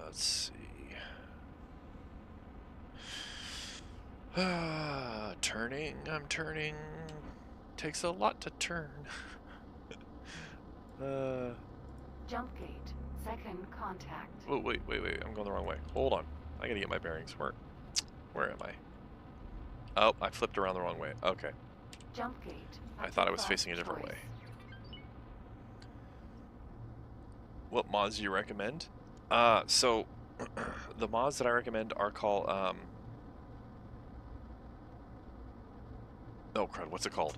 Let's see. Turning, I'm turning. Takes a lot to turn. Jump gate. Second contact. Oh, wait, I'm going the wrong way. Hold on. I gotta get my bearings. Where am I? Oh, I flipped around the wrong way. Okay. Jump gate. I thought I was facing a different way. What mods do you recommend? So the mods that I recommend are called oh crud, what's it called?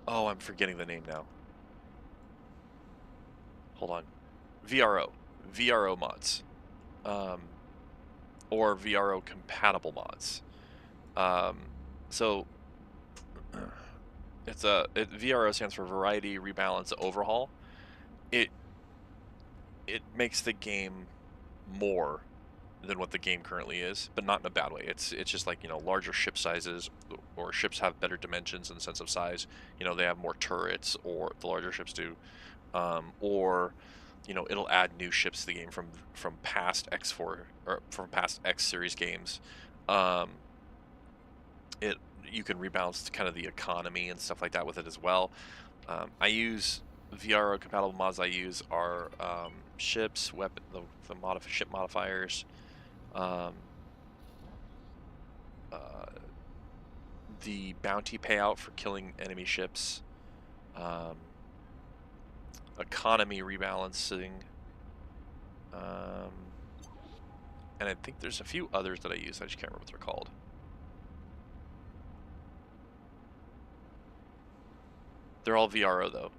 Oh, I'm forgetting the name now. Hold on. VRO mods. Or VRO compatible mods. So VRO stands for Variety Rebalance Overhaul. It makes the game more than what the game currently is, but not in a bad way. It's just like, you know, larger ship sizes, or ships have better dimensions in the sense of size. You know, they have more turrets, or the larger ships do, or you know, it'll add new ships to the game from past X4 or from past X series games. You can rebalance kind of the economy and stuff like that with it as well. I use VRO compatible mods. I use are ships, weapon, ship modifiers, the bounty payout for killing enemy ships, economy rebalancing, and I think there's a few others that I use. I just can't remember what they're called. They're all VRO though.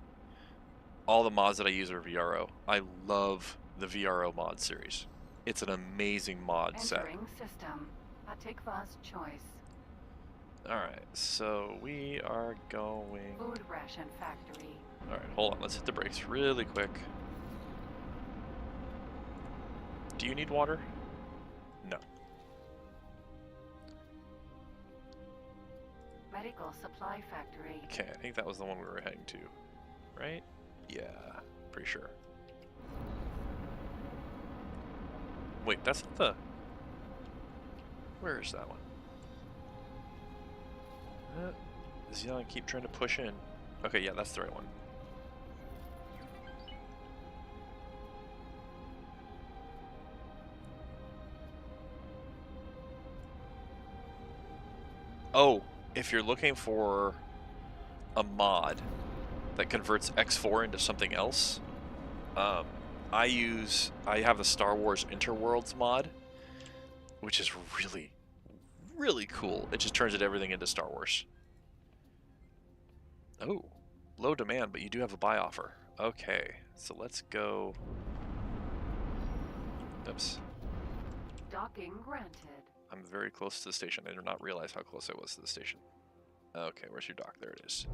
All the mods that I use are VRO. I love the VRO mod series. It's an amazing mod set. Entering system. Atikva's choice. Alright, so we are going... Food ration factory. Alright, hold on. Let's hit the brakes really quick. Do you need water? No. Medical supply factory. Okay, I think that was the one we were heading to. Right? Yeah, pretty sure. Wait, that's not the... Where is that one? Xeon keep trying to push in. Okay, yeah, that's the right one. Oh, if you're looking for a mod that converts X4 into something else, I have the Star Wars Interworlds mod, which is really, really cool. It just turns everything into Star Wars. Oh, low demand, but you do have a buy offer. Okay, so let's go. Oops. Docking granted. I'm very close to the station. I did not realize how close I was to the station. Okay, where's your dock? There it is.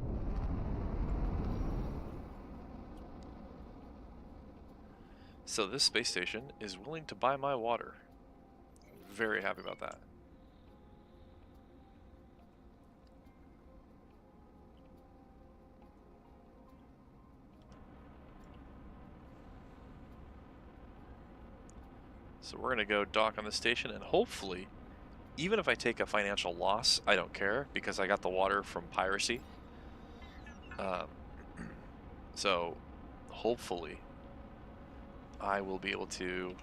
So this space station is willing to buy my water. Very happy about that. So we're going to go dock on the station, and hopefully, even if I take a financial loss, I don't care, because I got the water from piracy. So hopefully I will be able to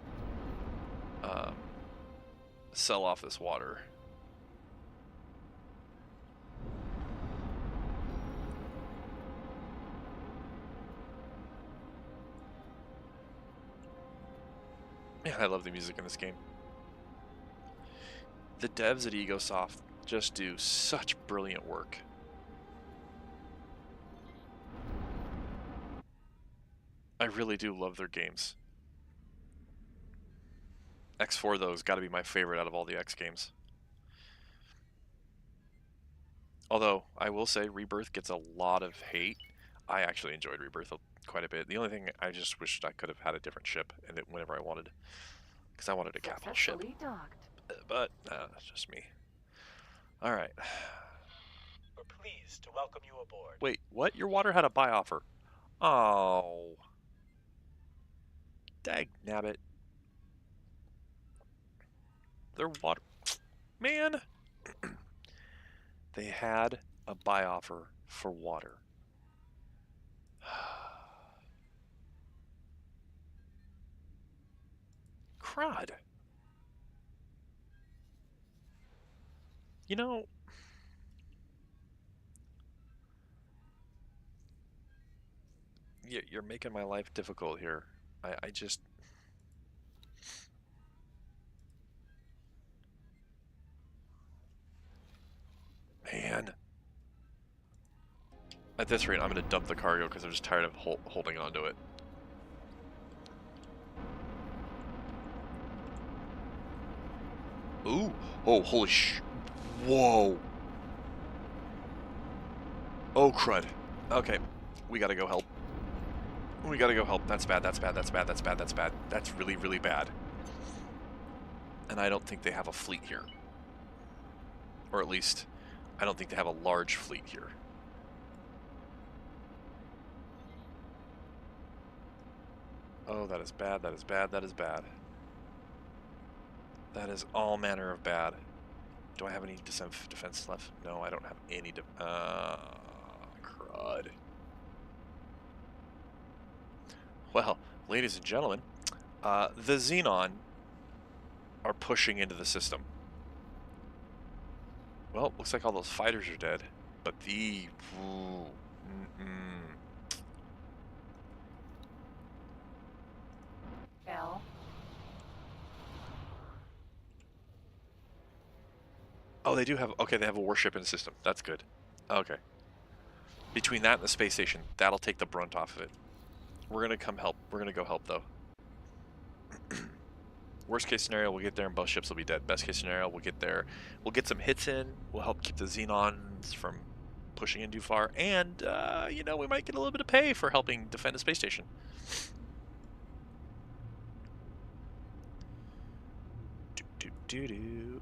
sell off this water. Man, I love the music in this game. The devs at EgoSoft just do such brilliant work. I really do love their games. X4 though has got to be my favorite out of all the X games. Although I will say Rebirth gets a lot of hate. I actually enjoyed Rebirth quite a bit. The only thing I just wished I could have had a different ship and it whenever I wanted, because I wanted a capital ship. Successfully docked. But that's just me. All right. We're pleased to welcome you aboard. Wait, what? Your water had a buy offer. Oh. Dag nabbit. Their water... Man. They had a buy offer for water. Crud. You know... You're making my life difficult here. I just... Man. At this rate, I'm going to dump the cargo because I'm just tired of holding on to it. Ooh. Oh, holy sh... Whoa. Oh, crud. Okay. We gotta go help. We gotta go help. That's bad, that's bad, that's bad, that's bad, that's bad. That's really, really bad. And I don't think they have a fleet here. Or at least, I don't think they have a large fleet here. Oh, that is bad, that is bad, that is bad. That is all manner of bad. Do I have any defense left? No, I don't have any crud. Well, ladies and gentlemen, the Xenon are pushing into the system. Well, looks like all those fighters are dead, but the... Ooh, L. Oh, they do have... Okay, they have a warship in the system. That's good. Okay. Between that and the space station, that'll take the brunt off of it. We're gonna come help. We're gonna go help, though. Worst case scenario, we'll get there and both ships will be dead. Best case scenario, we'll get there. We'll get some hits in. We'll help keep the Xenons from pushing in too far. And, you know, we might get a little bit of pay for helping defend a space station.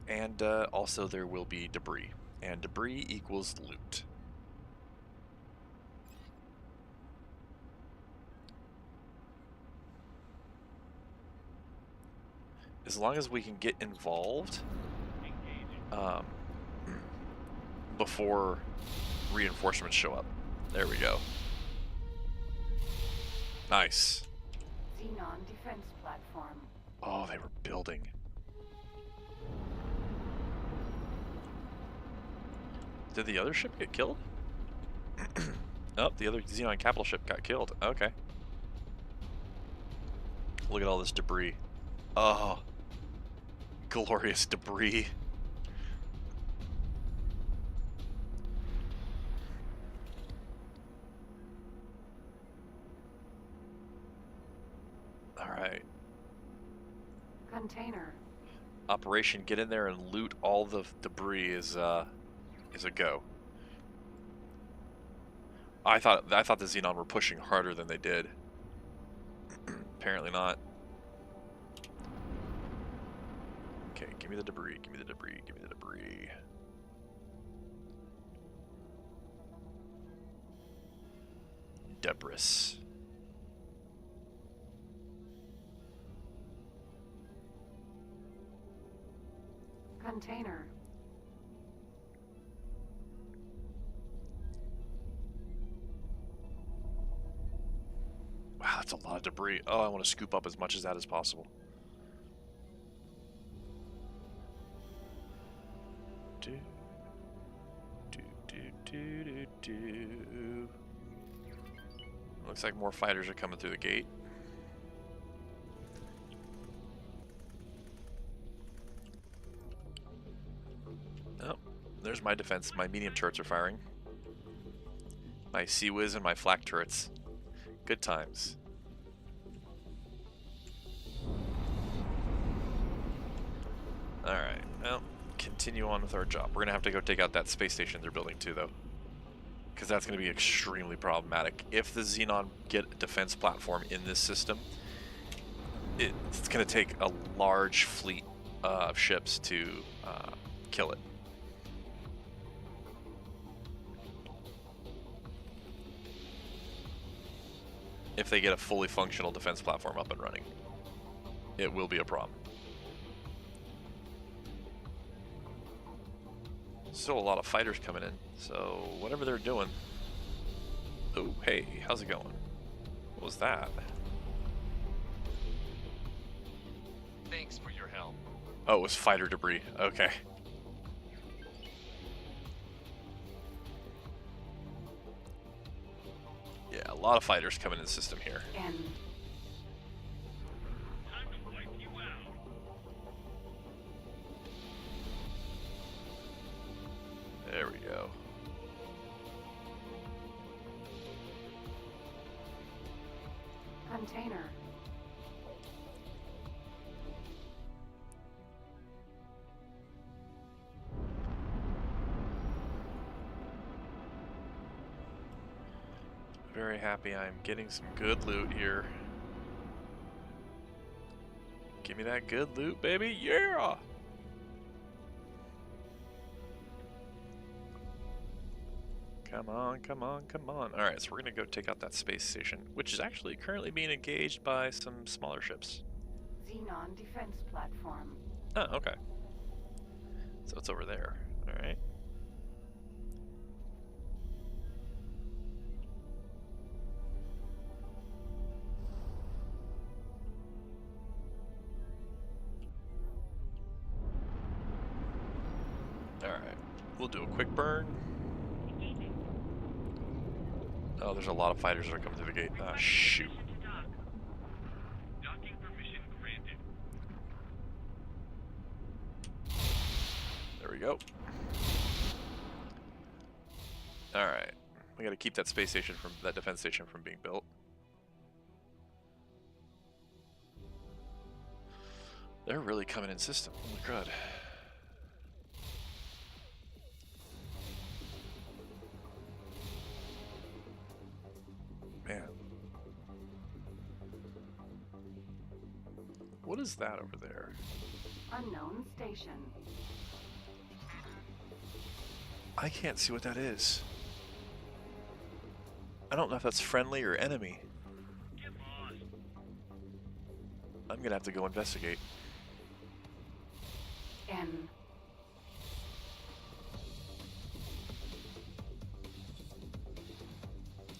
And also there will be debris. And debris equals loot. As long as we can get involved before reinforcements show up. There we go. Nice. Xenon defense platform. Oh, they were building. Did the other ship get killed? Oh, the other Xenon capital ship got killed. Okay. Look at all this debris. Oh. Glorious debris. Alright. Container. Operation get in there and loot all the debris is a go. I thought the Xenon were pushing harder than they did. Apparently not. Okay, give me the debris, give me the debris, give me the debris. Debris. Container. Wow, that's a lot of debris. Oh, I want to scoop up as much of that as possible. Do, do, do, do, do, do. Looks like more fighters are coming through the gate. there's my defense. My medium turrets are firing. My Sea Whiz and my flak turrets. Good times. Alright, well, continue on with our job. We're going to have to go take out that space station they're building too, though. Because that's going to be extremely problematic. If the Xenon get a defense platform in this system, it's going to take a large fleet of ships to kill it. If they get a fully functional defense platform up and running, it will be a problem. Still a lot of fighters coming in, so whatever they're doing. Oh, hey, how's it going? What was that? Thanks for your help. Oh, it was fighter debris. Okay. Yeah, a lot of fighters coming in the system here. N. Time to wipe you out. There we go. Container. Very happy I'm getting some good loot here. Give me that good loot, baby. Yeah! Come on, come on, come on. Alright, so we're going to go take out that space station, which is actually currently being engaged by some smaller ships. Xenon defense platform. Oh, okay. So it's over there. Alright. Alright. We'll do a quick burn. Engaging. Oh, there's a lot of fighters that are coming through the gate. Ah, shoot. Permission to dock. Docking permission granted. There we go. Alright. We gotta keep that space station from, that defense station from being built. They're really coming in system. Oh my god. Man. What is that over there? Unknown station. I can't see what that is. I don't know if that's friendly or enemy. Get lost. I'm gonna have to go investigate. N.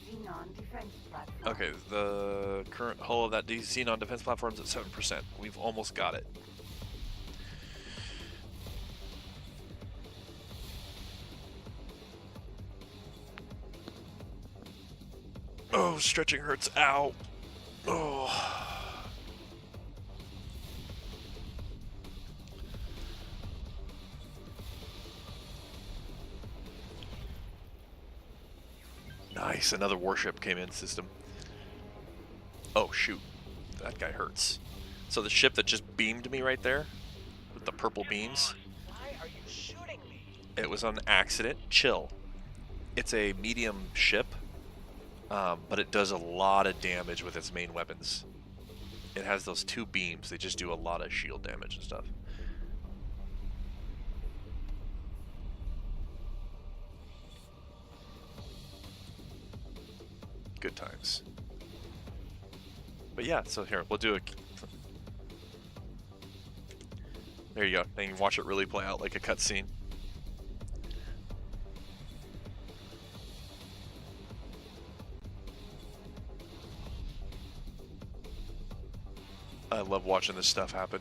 Xenon defense platform. Okay, the current hull of that Xenon defense platform is at 7%. We've almost got it. Oh, stretching hurts. Ow. Oh. Nice, another warship came in system. Oh shoot, that guy hurts. So the ship that just beamed me right there, with the purple beams, Why are you shooting me? it was on accident. Chill. It's a medium ship, but it does a lot of damage with its main weapons. It has those two beams, they just do a lot of shield damage and stuff. Good times. But yeah, so here, we'll do a... There you go. And you can watch it really play out like a cutscene. I love watching this stuff happen.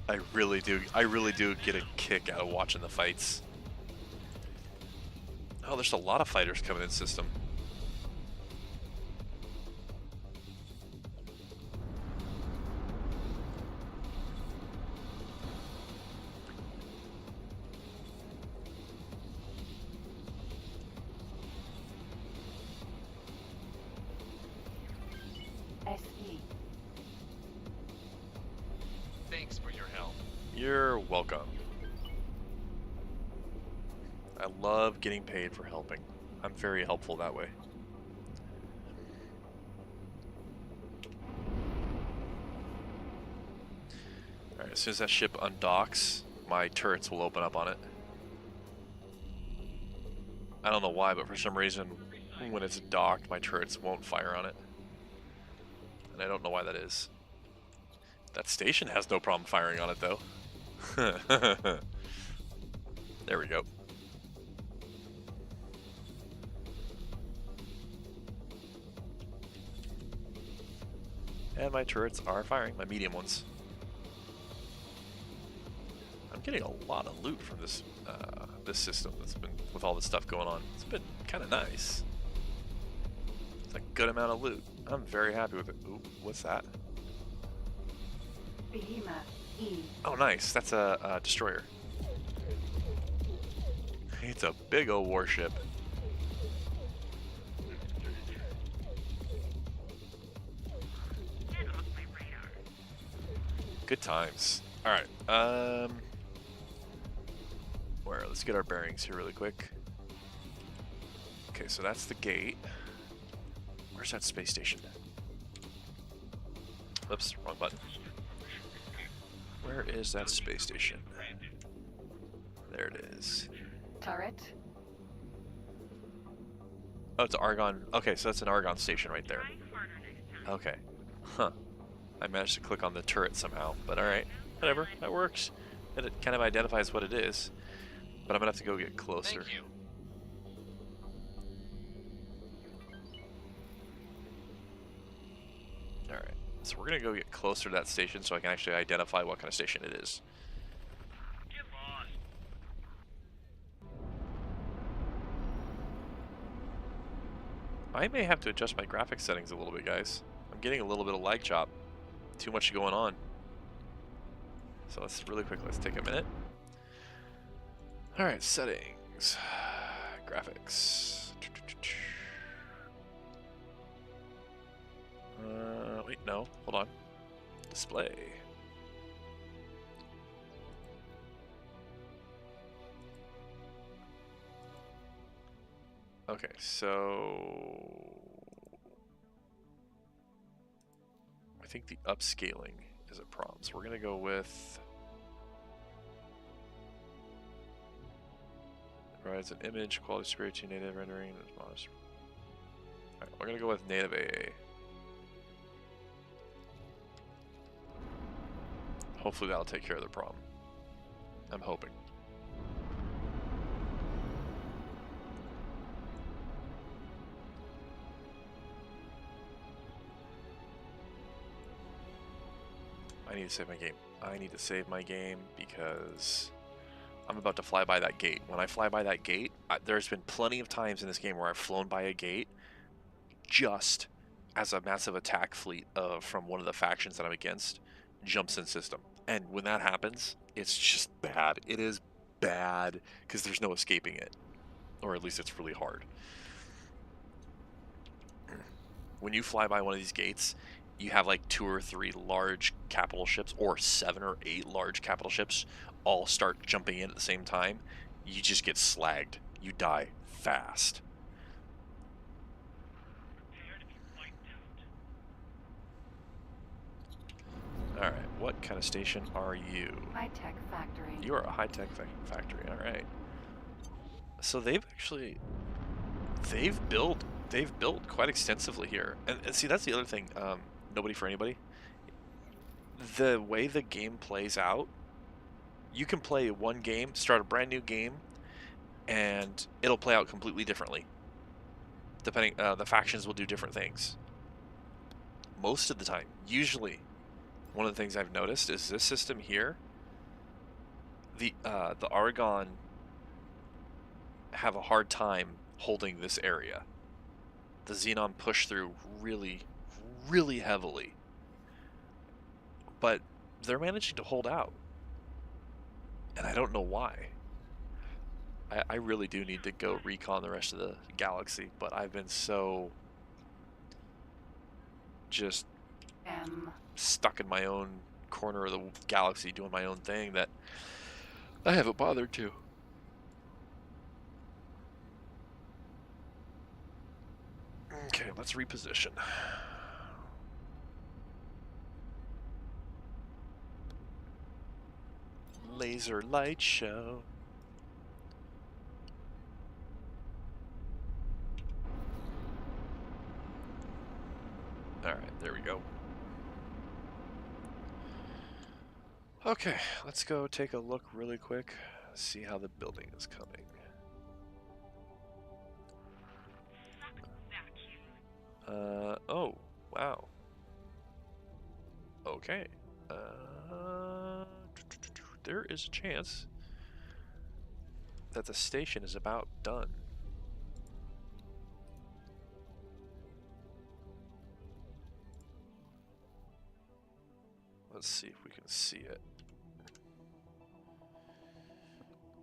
I really do get a kick out of watching the fights. Oh, there's a lot of fighters coming in system. SE. Thanks for your help. You're welcome. I love getting paid for helping. I'm very helpful that way. Alright, as soon as that ship undocks, my turrets will open up on it. I don't know why, but for some reason, when it's docked, my turrets won't fire on it. And I don't know why that is. That station has no problem firing on it, though. There we go. And my turrets are firing, my medium ones. I'm getting a lot of loot from this this system that's been with all this stuff going on. It's been kind of nice. It's a good amount of loot. I'm very happy with it. Ooh, what's that? Behemoth E. Oh, nice. That's a destroyer. It's a big old warship. Good times. All right. Where? Let's get our bearings here really quick. Okay, so that's the gate. Where's that space station? Oops, wrong button. Where is that space station? There it is. Turret. Oh, it's an Argon. Okay, so that's an Argon station right there. Okay. Huh. I managed to click on the turret somehow, but alright. Whatever, that works. And it kind of identifies what it is. But I'm gonna have to go get closer. Thank you. Alright, so we're gonna go get closer to that station so I can actually identify what kind of station it is. Get lost. I may have to adjust my graphics settings a little bit, guys. I'm getting a little bit of lag chop. Too much going on. So let's really quick, let's take a minute. Alright, settings. Graphics. Wait, no, hold on. Display. Okay, so I think the upscaling is a problem. So we're gonna go with provides an image, quality superior to native rendering. Alright, we're gonna go with native AA. Hopefully that'll take care of the problem. I'm hoping. I need to save my game. I need to save my game because I'm about to fly by that gate. When I fly by that gate, there's been plenty of times in this game where I've flown by a gate just as a massive attack fleet from one of the factions that I'm against jumps in system. And when that happens, it's just bad. It is bad because there's no escaping it. Or at least it's really hard. When you fly by one of these gates, you have like 2 or 3 large capital ships or 7 or 8 large capital ships all start jumping in at the same time. You just get slagged. You die fast. Prepare to be wiped out. Alright, what kind of station are you? High-tech factory. You are a high-tech factory, alright. So they've built quite extensively here. And see, that's the other thing, nobody for anybody. The way the game plays out, you can play one game, start a brand new game, and it'll play out completely differently. Depending, the factions will do different things. Most of the time, usually, one of the things I've noticed is this system here, the Argon have a hard time holding this area. The Xenon push through really, really heavily. But they're managing to hold out. And I don't know why. I really do need to go recon the rest of the galaxy, but I've been so just M. stuck in my own corner of the galaxy doing my own thing that I haven't bothered to. Okay, let's reposition. Laser light show. Alright, there we go. Okay, let's go take a look really quick, see how the building is coming. Oh, wow. Okay. There is a chance that the station is about done. Let's see if we can see it.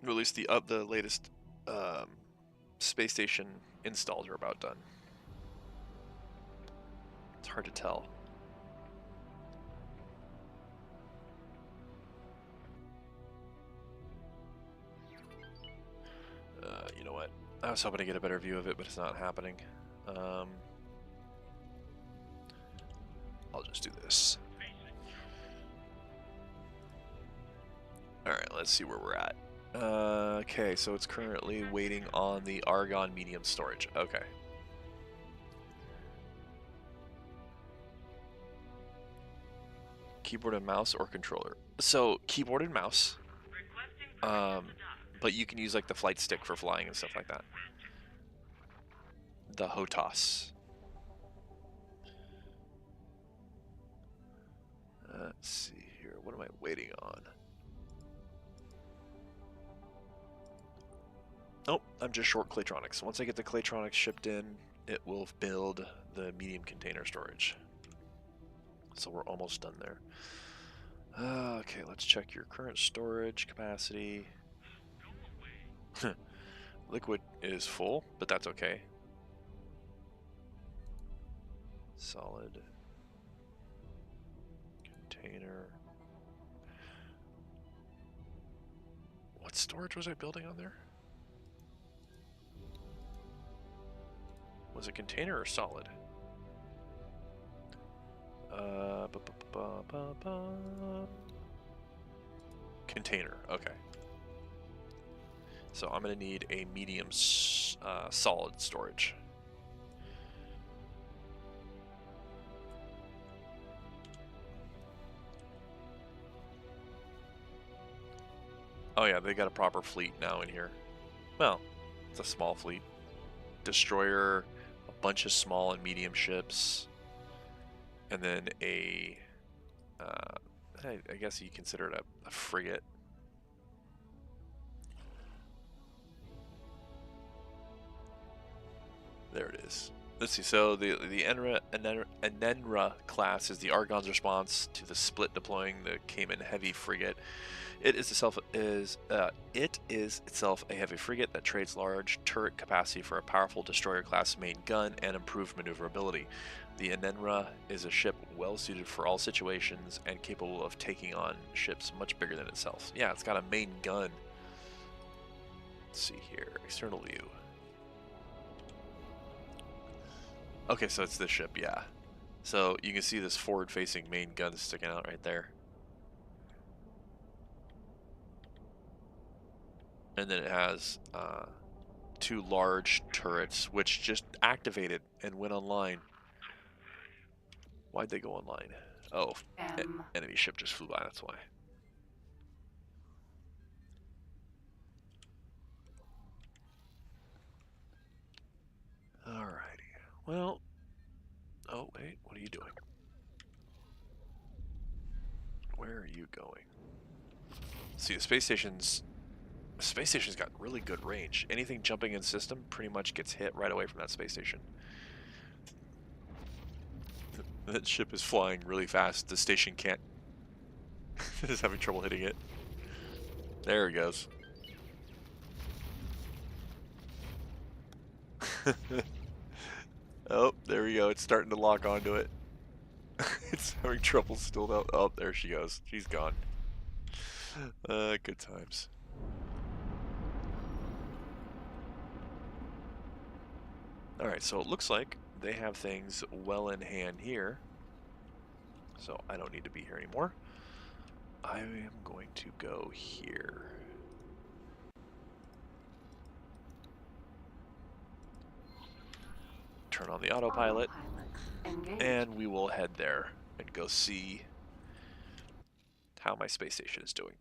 Or at least the latest space station installs are about done. It's hard to tell. You know what? I was hoping to get a better view of it, but it's not happening. I'll just do this. Alright, let's see where we're at. Okay, so it's currently waiting on the Argon medium storage. Okay. Keyboard and mouse or controller? So, keyboard and mouse. But you can use like the flight stick for flying and stuff like that. The HOTAS. Let's see here. What am I waiting on? Oh, I'm just short Claytronics. Once I get the Claytronics shipped in, it will build the medium container storage. So we're almost done there. Okay, let's check your current storage capacity. Liquid is full, but that's okay. Solid. Container. What storage was I building on there? Was it container or solid? Container, okay. So I'm going to need a medium solid storage. Oh yeah, they got a proper fleet now in here. Well, it's a small fleet. Destroyer, a bunch of small and medium ships, and then a, I guess you consider it a frigate. There it is. Let's see. So the Enenra class is the Argon's response to the split deploying the Cayman heavy frigate. It is itself a heavy frigate that trades large turret capacity for a powerful destroyer class main gun and improved maneuverability. The Enenra is a ship well suited for all situations and capable of taking on ships much bigger than itself. Yeah, it's got a main gun. Let's see here. External view. Okay, so it's this ship, yeah. So you can see this forward-facing main gun sticking out right there. And then it has two large turrets, which just activated and went online. Why'd they go online? Oh, enemy ship just flew by, that's why. Alrighty. Well, oh wait, what are you doing? Where are you going? See, the space station's got really good range. Anything jumping in system pretty much gets hit right away from that space station. That ship is flying really fast. The station can't. Is having trouble hitting it. There he goes. Oh, there we go. It's starting to lock onto it. It's having trouble still though. Oh, there she goes. She's gone. Good times. Alright, so it looks like they have things well in hand here. So I don't need to be here anymore. I am going to go here. Turn on the autopilot. Engaged. And we will head there and go see how my space station is doing.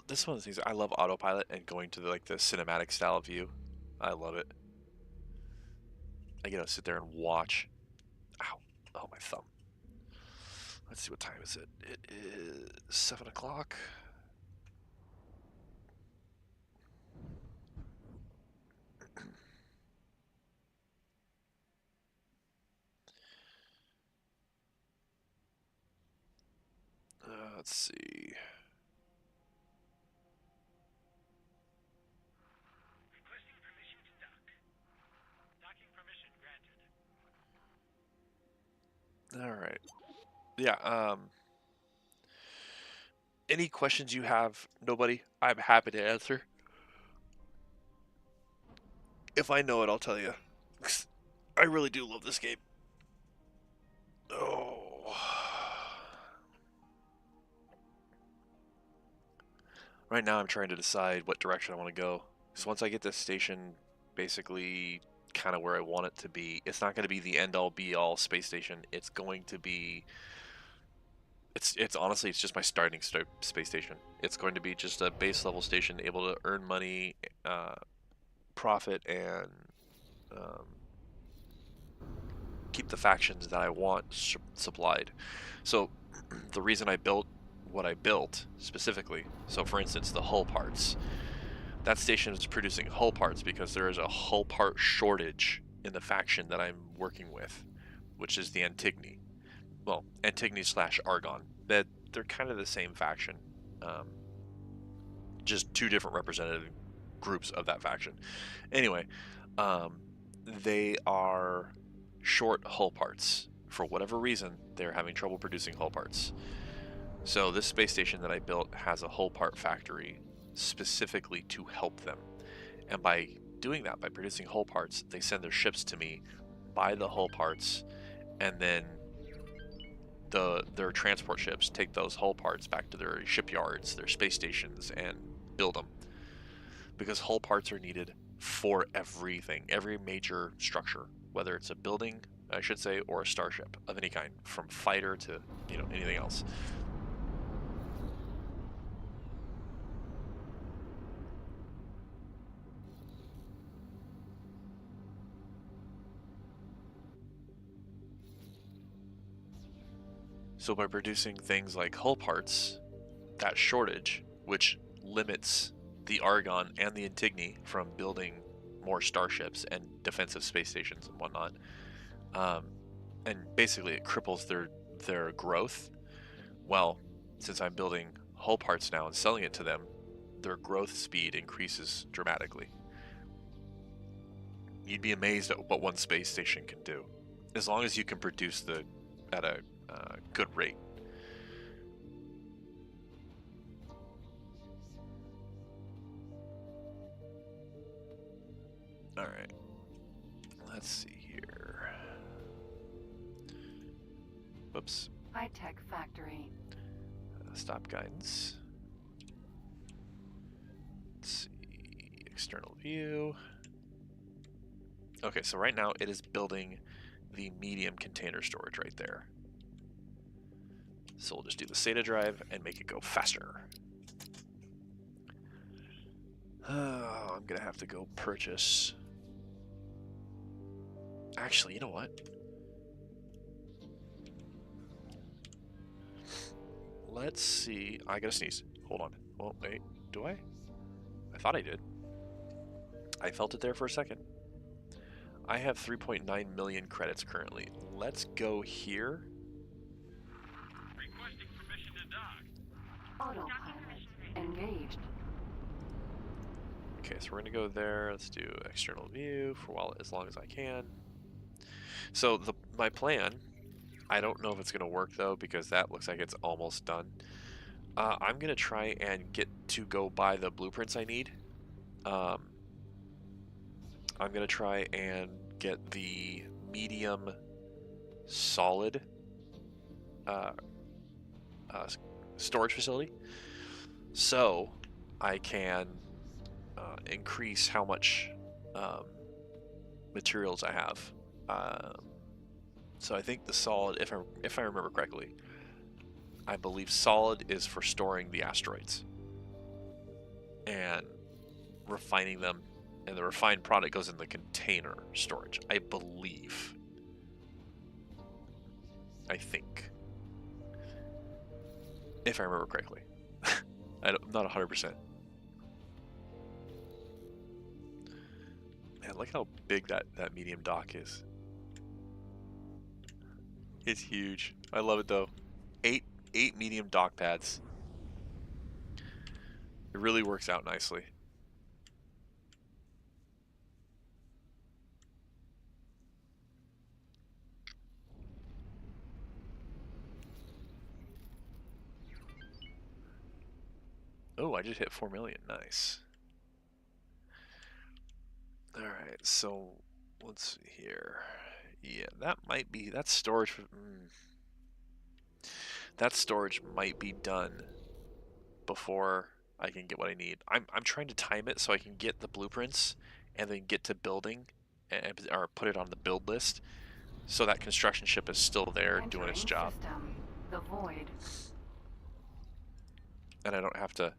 This is one of the things I love autopilot and going to the cinematic style view. I love it. I get to sit there and watch. Ow! Oh, my thumb. Let's see, what time is it? It is 7 o'clock. Let's see. Requesting permission to dock. Docking permission granted. All right. Yeah. Any questions you have, nobody? I'm happy to answer. If I know it, I'll tell you. I really do love this game. Oh. Right now I'm trying to decide what direction I want to go. Because once I get this station basically kind of where I want it to be, it's not going to be the end-all be-all space station. It's going to be... It's honestly, it's just my starting space station. It's going to be just a base level station able to earn money, profit, and keep the factions that I want supplied. So the reason I built what I built specifically, so for instance the hull parts, that station is producing hull parts because there is a hull part shortage in the faction that I'm working with, which is the Antigone. Well, Antigone / Argon. They're kind of the same faction, just two different representative groups of that faction. Anyway, they are short hull parts. For whatever reason, they're having trouble producing hull parts. So this space station that I built has a hull part factory specifically to help them. And by doing that, by producing hull parts, they send their ships to me, buy the hull parts, and then their transport ships take those hull parts back to their shipyards, their space stations, and build them. Because hull parts are needed for everything, every major structure, whether it's a building, I should say, or a starship of any kind, from fighter to, anything else. So by producing things like hull parts, that shortage, which limits the Argon and the Antigone from building more starships and defensive space stations and whatnot, and basically it cripples their growth. Well, since I'm building hull parts now and selling it to them, their growth speed increases dramatically. You'd be amazed at what one space station can do, as long as you can produce at a good rate. All right, let's see here. Whoops. High-tech factory. Stop guidance. Let's see, external view. Okay, so right now it is building the medium container storage right there. So we'll just do the SATA drive and make it go faster. Oh, I'm gonna have to go purchase. Actually, you know what? Let's see. I gotta sneeze. Hold on. Well, wait. Do I? I thought I did. I felt it there for a second. I have 3.9 million credits currently. Let's go here. Requesting permission to dock. Autopilot. Engaged. Okay, so we're gonna go there. Let's do external view for as long as I can. So my plan, I don't know if it's gonna work though, because that looks like it's almost done. I'm gonna try and get to go buy the blueprints I need. I'm gonna try and get the medium solid storage facility, so I can increase how much materials I have. So I think the solid, if I remember correctly, I believe solid is for storing the asteroids and refining them, and the refined product goes in the container storage, I believe. I think, if I remember correctly. I'm not 100%. Man, look how big that medium dock is. It's huge. I love it though. Eight medium dock pads. It really works out nicely. Oh, I just hit 4 million. Nice. Alright, so let's see here. Yeah, that's storage. That storage might be done before I can get what I need. I'm trying to time it so I can get the blueprints and then get to building, or put it on the build list, so that construction ship is still there doing its job. System. The void. And I don't have to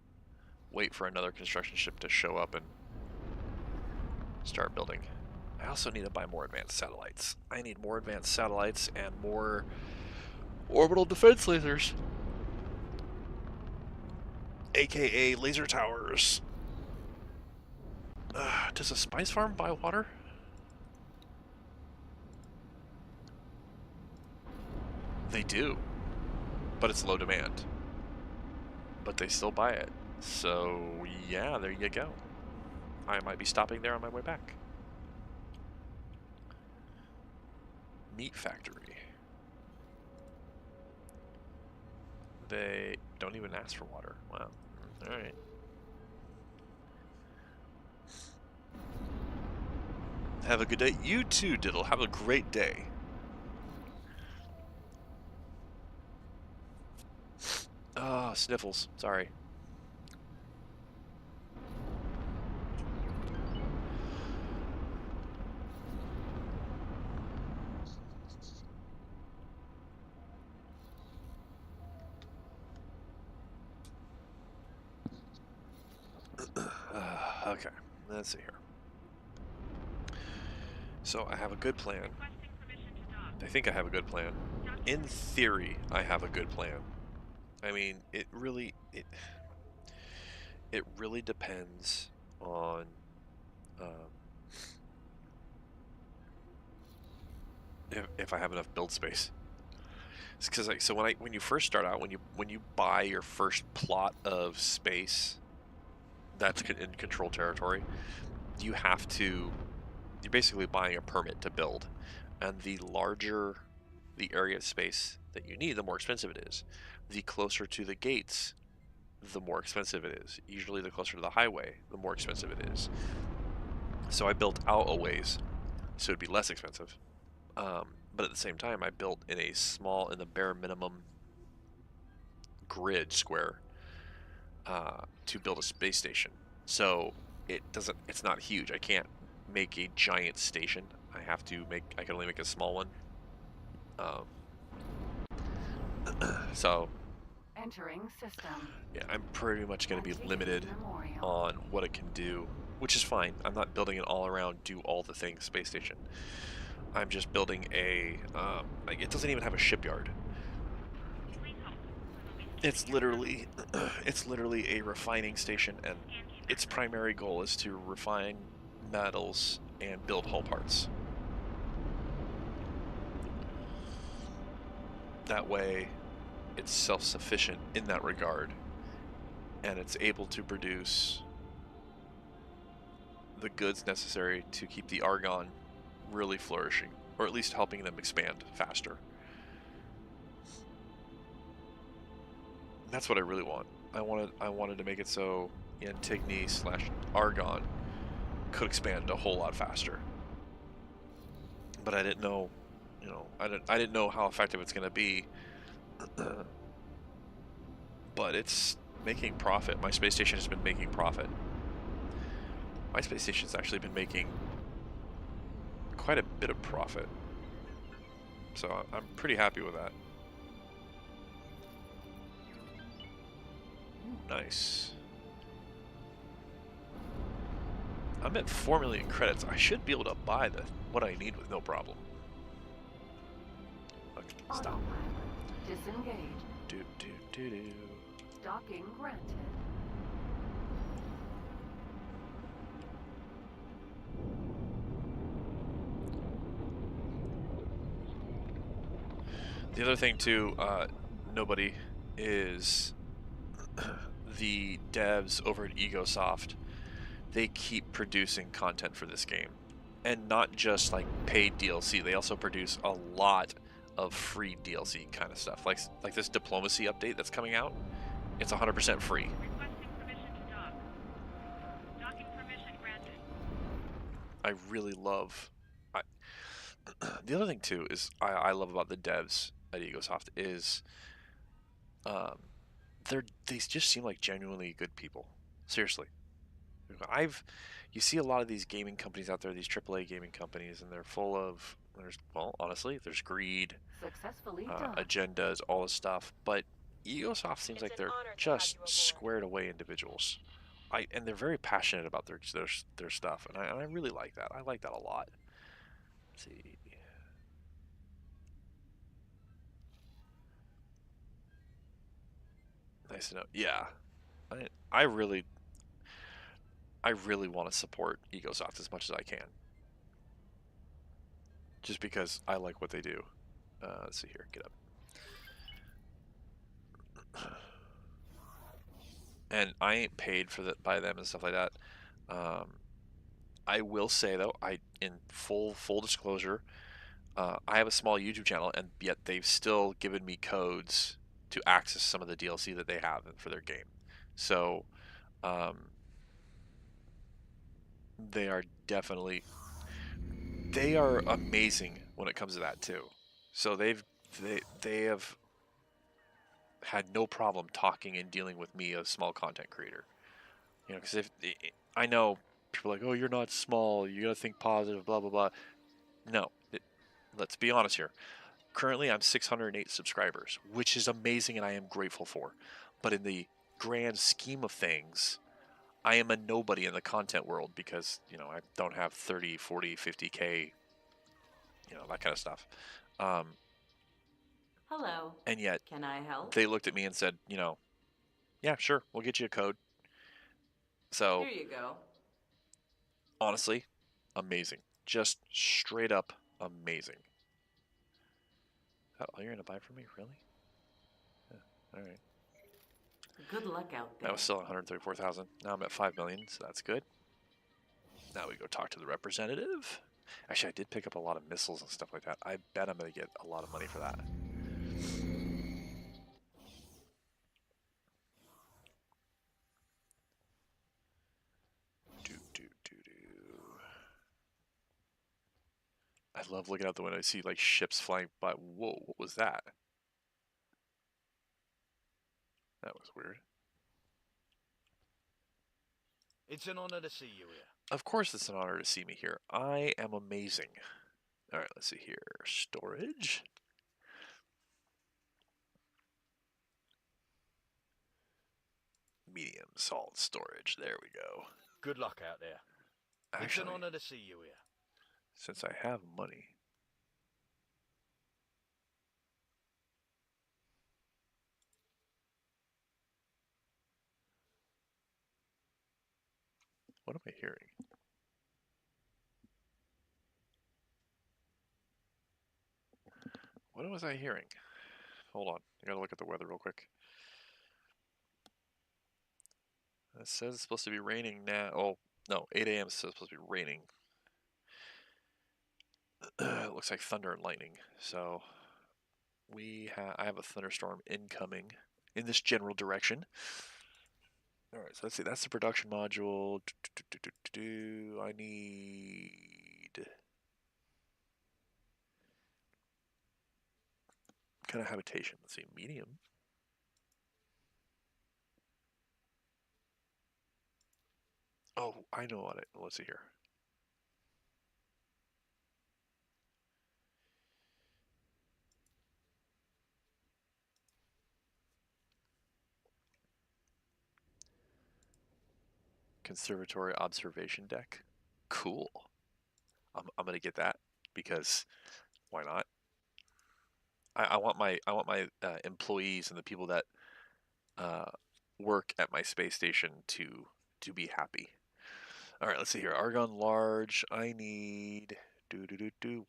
wait for another construction ship to show up and start building. I also need to buy more advanced satellites. I need more advanced satellites and more orbital defense lasers, aka laser towers. Does a spice farm buy water? They do, but it's low demand. But they still buy it. So yeah, there you go. I might be stopping there on my way back. Meat factory. They don't even ask for water. Wow. Alright. Have a good day. You too, Diddle. Have a great day. Ah, sniffles. Sorry. Okay, let's see here. So I have a good plan. I think I have a good plan. In theory, I have a good plan. I mean, it really depends on if I have enough build space. It's because so when you first start out, when you buy your first plot of space that's in control territory, you're basically buying a permit to build, and the larger the area of space that you need, the more expensive it is. The closer to the gates, the more expensive it is. Usually the closer to the highway, the more expensive it is. So I built out a ways so it'd be less expensive, but at the same time I built in the bare minimum grid square to build a space station. So it's not huge. I can't make a giant station. I can only make a small one. So Entering system. yeah, I'm pretty much going to be limited on what it can do, which is fine. I'm not building it all around do all the things space station. I'm just building it doesn't even have a shipyard. It's literally a refining station, and its primary goal is to refine metals and build hull parts. That way it's self-sufficient in that regard, and it's able to produce the goods necessary to keep the Argon really flourishing, or at least helping them expand faster. That's what I really want. I wanted to make it so Antigone/Argon could expand a whole lot faster. But I didn't know, I didn't know how effective it's going to be. But it's making profit. My space station has been making profit. My space station's actually been making quite a bit of profit. So I'm pretty happy with that. Nice. I'm at 4 million credits. I should be able to buy what I need with no problem. Okay, stop. Autopilot disengaged. Do. Docking granted. The other thing too, nobody, is the devs over at Egosoft. They keep producing content for this game, and not just like paid DLC. They also produce a lot of free DLC kind of stuff, like this diplomacy update that's coming out. It's 100% free. Requesting permission to dock. Docking permission granted. I really love. The other thing too is I love about the devs at Egosoft is they just seem like genuinely good people. Seriously, you see a lot of these gaming companies out there, these AAA gaming companies, and they're full of honestly, there's greed, Successfully done. agendas, all this stuff. But Egosoft seems like they're just squared away individuals. And they're very passionate about their stuff, and I really like that. I like that a lot. Let's see. Nice to know. Yeah, I really want to support Egosoft as much as I can, just because I like what they do. Let's see here. Get up. And I ain't paid by them and stuff like that. I will say though, in full disclosure, I have a small YouTube channel, and yet they've still given me codes to access some of the DLC that they have for their game. So they are amazing when it comes to that too. So they have had no problem talking and dealing with me, a small content creator. Because I know people are like, oh, you're not small, you gotta think positive, blah blah blah. No, let's be honest here. Currently, I'm 608 subscribers, which is amazing and I am grateful for. But in the grand scheme of things, I am a nobody in the content world because, I don't have 30, 40, 50K, that kind of stuff. Hello. And yet, Can I help? they looked at me and said, yeah, sure, we'll get you a code. So, Here you go. honestly, amazing. Just straight up amazing. Is that all you're going to buy for me? Really? Yeah, all right. Good luck out there. That was still 134,000. Now I'm at 5 million, so that's good. Now we go talk to the representative. Actually, I did pick up a lot of missiles and stuff like that. I bet I'm going to get a lot of money for that. I love looking out the window. I see like ships flying by. Whoa, what was that? That was weird. It's an honor to see you here. Of course it's an honor to see me here. I am amazing. Alright, let's see here. Storage. Medium salt storage. There we go. Good luck out there. Actually, it's an honor to see you here. Since I have money, what am I hearing? What was I hearing? Hold on, I gotta look at the weather real quick. It says it's supposed to be raining now. Oh, No, 8 a.m. is supposed to be raining. It looks like thunder and lightning. So I have a thunderstorm incoming in this general direction. All right, so let's see. That's the production module. I need kind of habitation. Let's see, medium. Oh, I know what it. Let's see here. Conservatory observation deck. Cool. I'm gonna get that because why not? I want my employees and the people that uh, work at my space station to be happy. All right, let's see here. Argon large. I need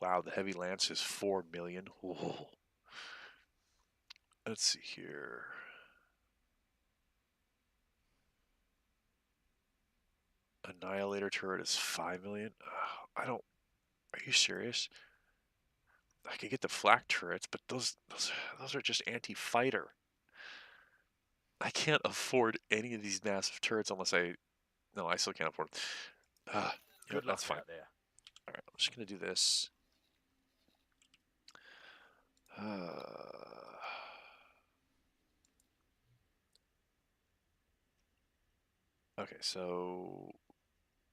Wow, the heavy lance is 4 million. Whoa. Let's see here. Annihilator turret is 5 million. I don't. Are you serious? I could get the flak turrets, but those are just anti-fighter. I can't afford any of these massive turrets unless I. No, I still can't afford them. Good luck That's fine. out there. All right, I'm just gonna do this. Okay, so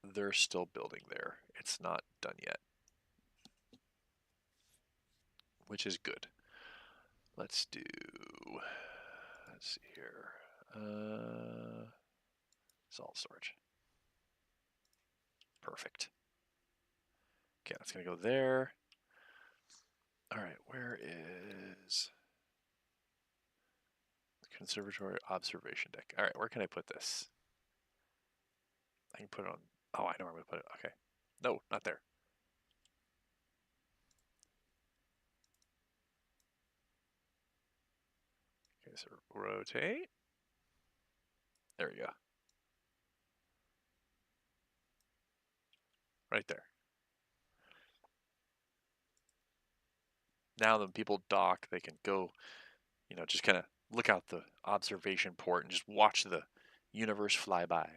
they're still building there. It's not done yet, which is good. Let's see here. Salt storage. Perfect. Okay, that's gonna go there. All right, where is the conservatory observation deck? All right, where can I put this? I can put it on. Oh, I know where I'm gonna put it. Okay. No, not there. Okay, so rotate. There we go. Right there. Now when people dock, they can go, just kind of look out the observation port and just watch the universe fly by.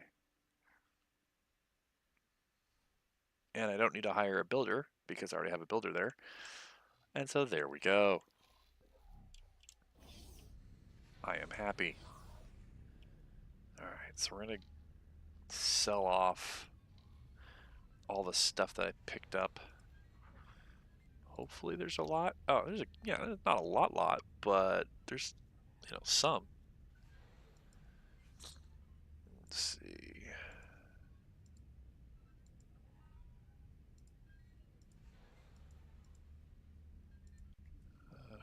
And I don't need to hire a builder because I already have a builder there. And so there we go. I am happy. All right, so we're going to sell off all the stuff that I picked up. Hopefully there's a lot. Oh, there's not a lot, but there's, some. Let's see.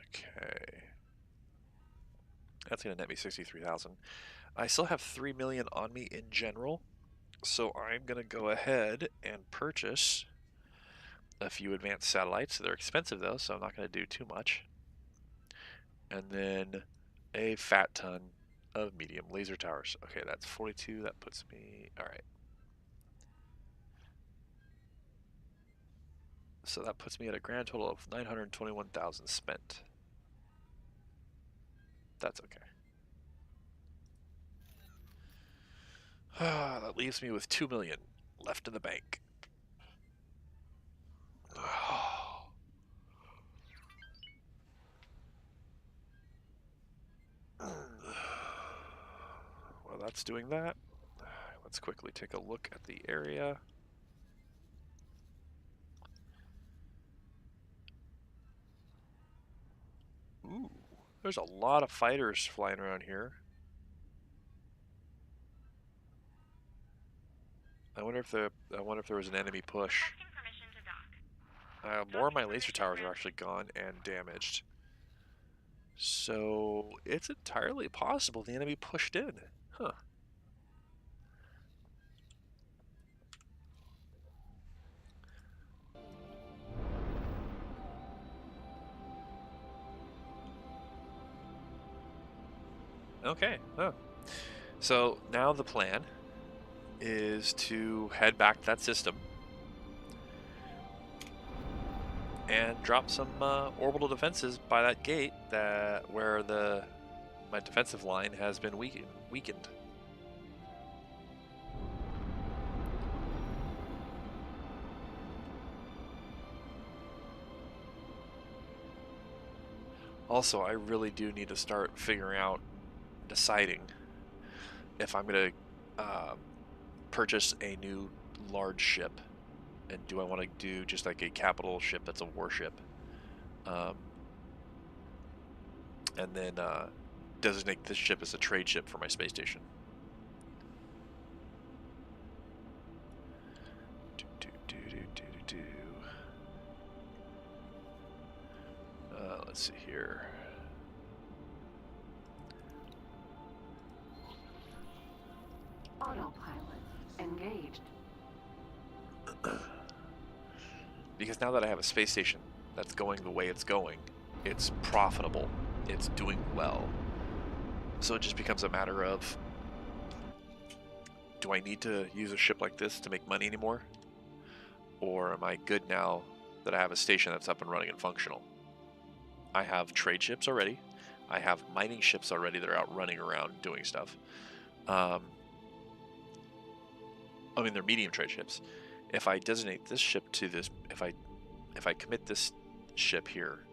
Okay. That's going to net me 63,000. I still have 3 million on me in general, so I'm going to go ahead and purchase a few advanced satellites. They're expensive though, so I'm not going to do too much. And then a fat ton of medium laser towers. Okay, that's 42. That puts me, all right. So that puts me at a grand total of 921,000 spent. That's okay. That leaves me with 2 million left in the bank. Well, that's doing that. Let's quickly take a look at the area. Ooh, there's a lot of fighters flying around here. I wonder if there was an enemy push. More of my laser towers are actually gone and damaged. So it's entirely possible the enemy pushed in. Huh. Okay. Oh. So now the plan is to head back to that system and drop some orbital defenses by that gate where my defensive line has been weakened. Also, I really do need to start deciding if I'm going to purchase a new large ship, and do I want to do just like a capital ship that's a warship, and then designate this ship as a trade ship for my space station. Let's see here. Autopilot engaged. Because now that I have a space station that's going the way it's going, it's profitable, it's doing well. So it just becomes a matter of, do I need to use a ship like this to make money anymore? Or am I good now that I have a station that's up and running and functional? I have trade ships already. I have mining ships already that are out running around doing stuff. I mean, they're medium trade ships. If I designate this ship to this, if I commit this ship here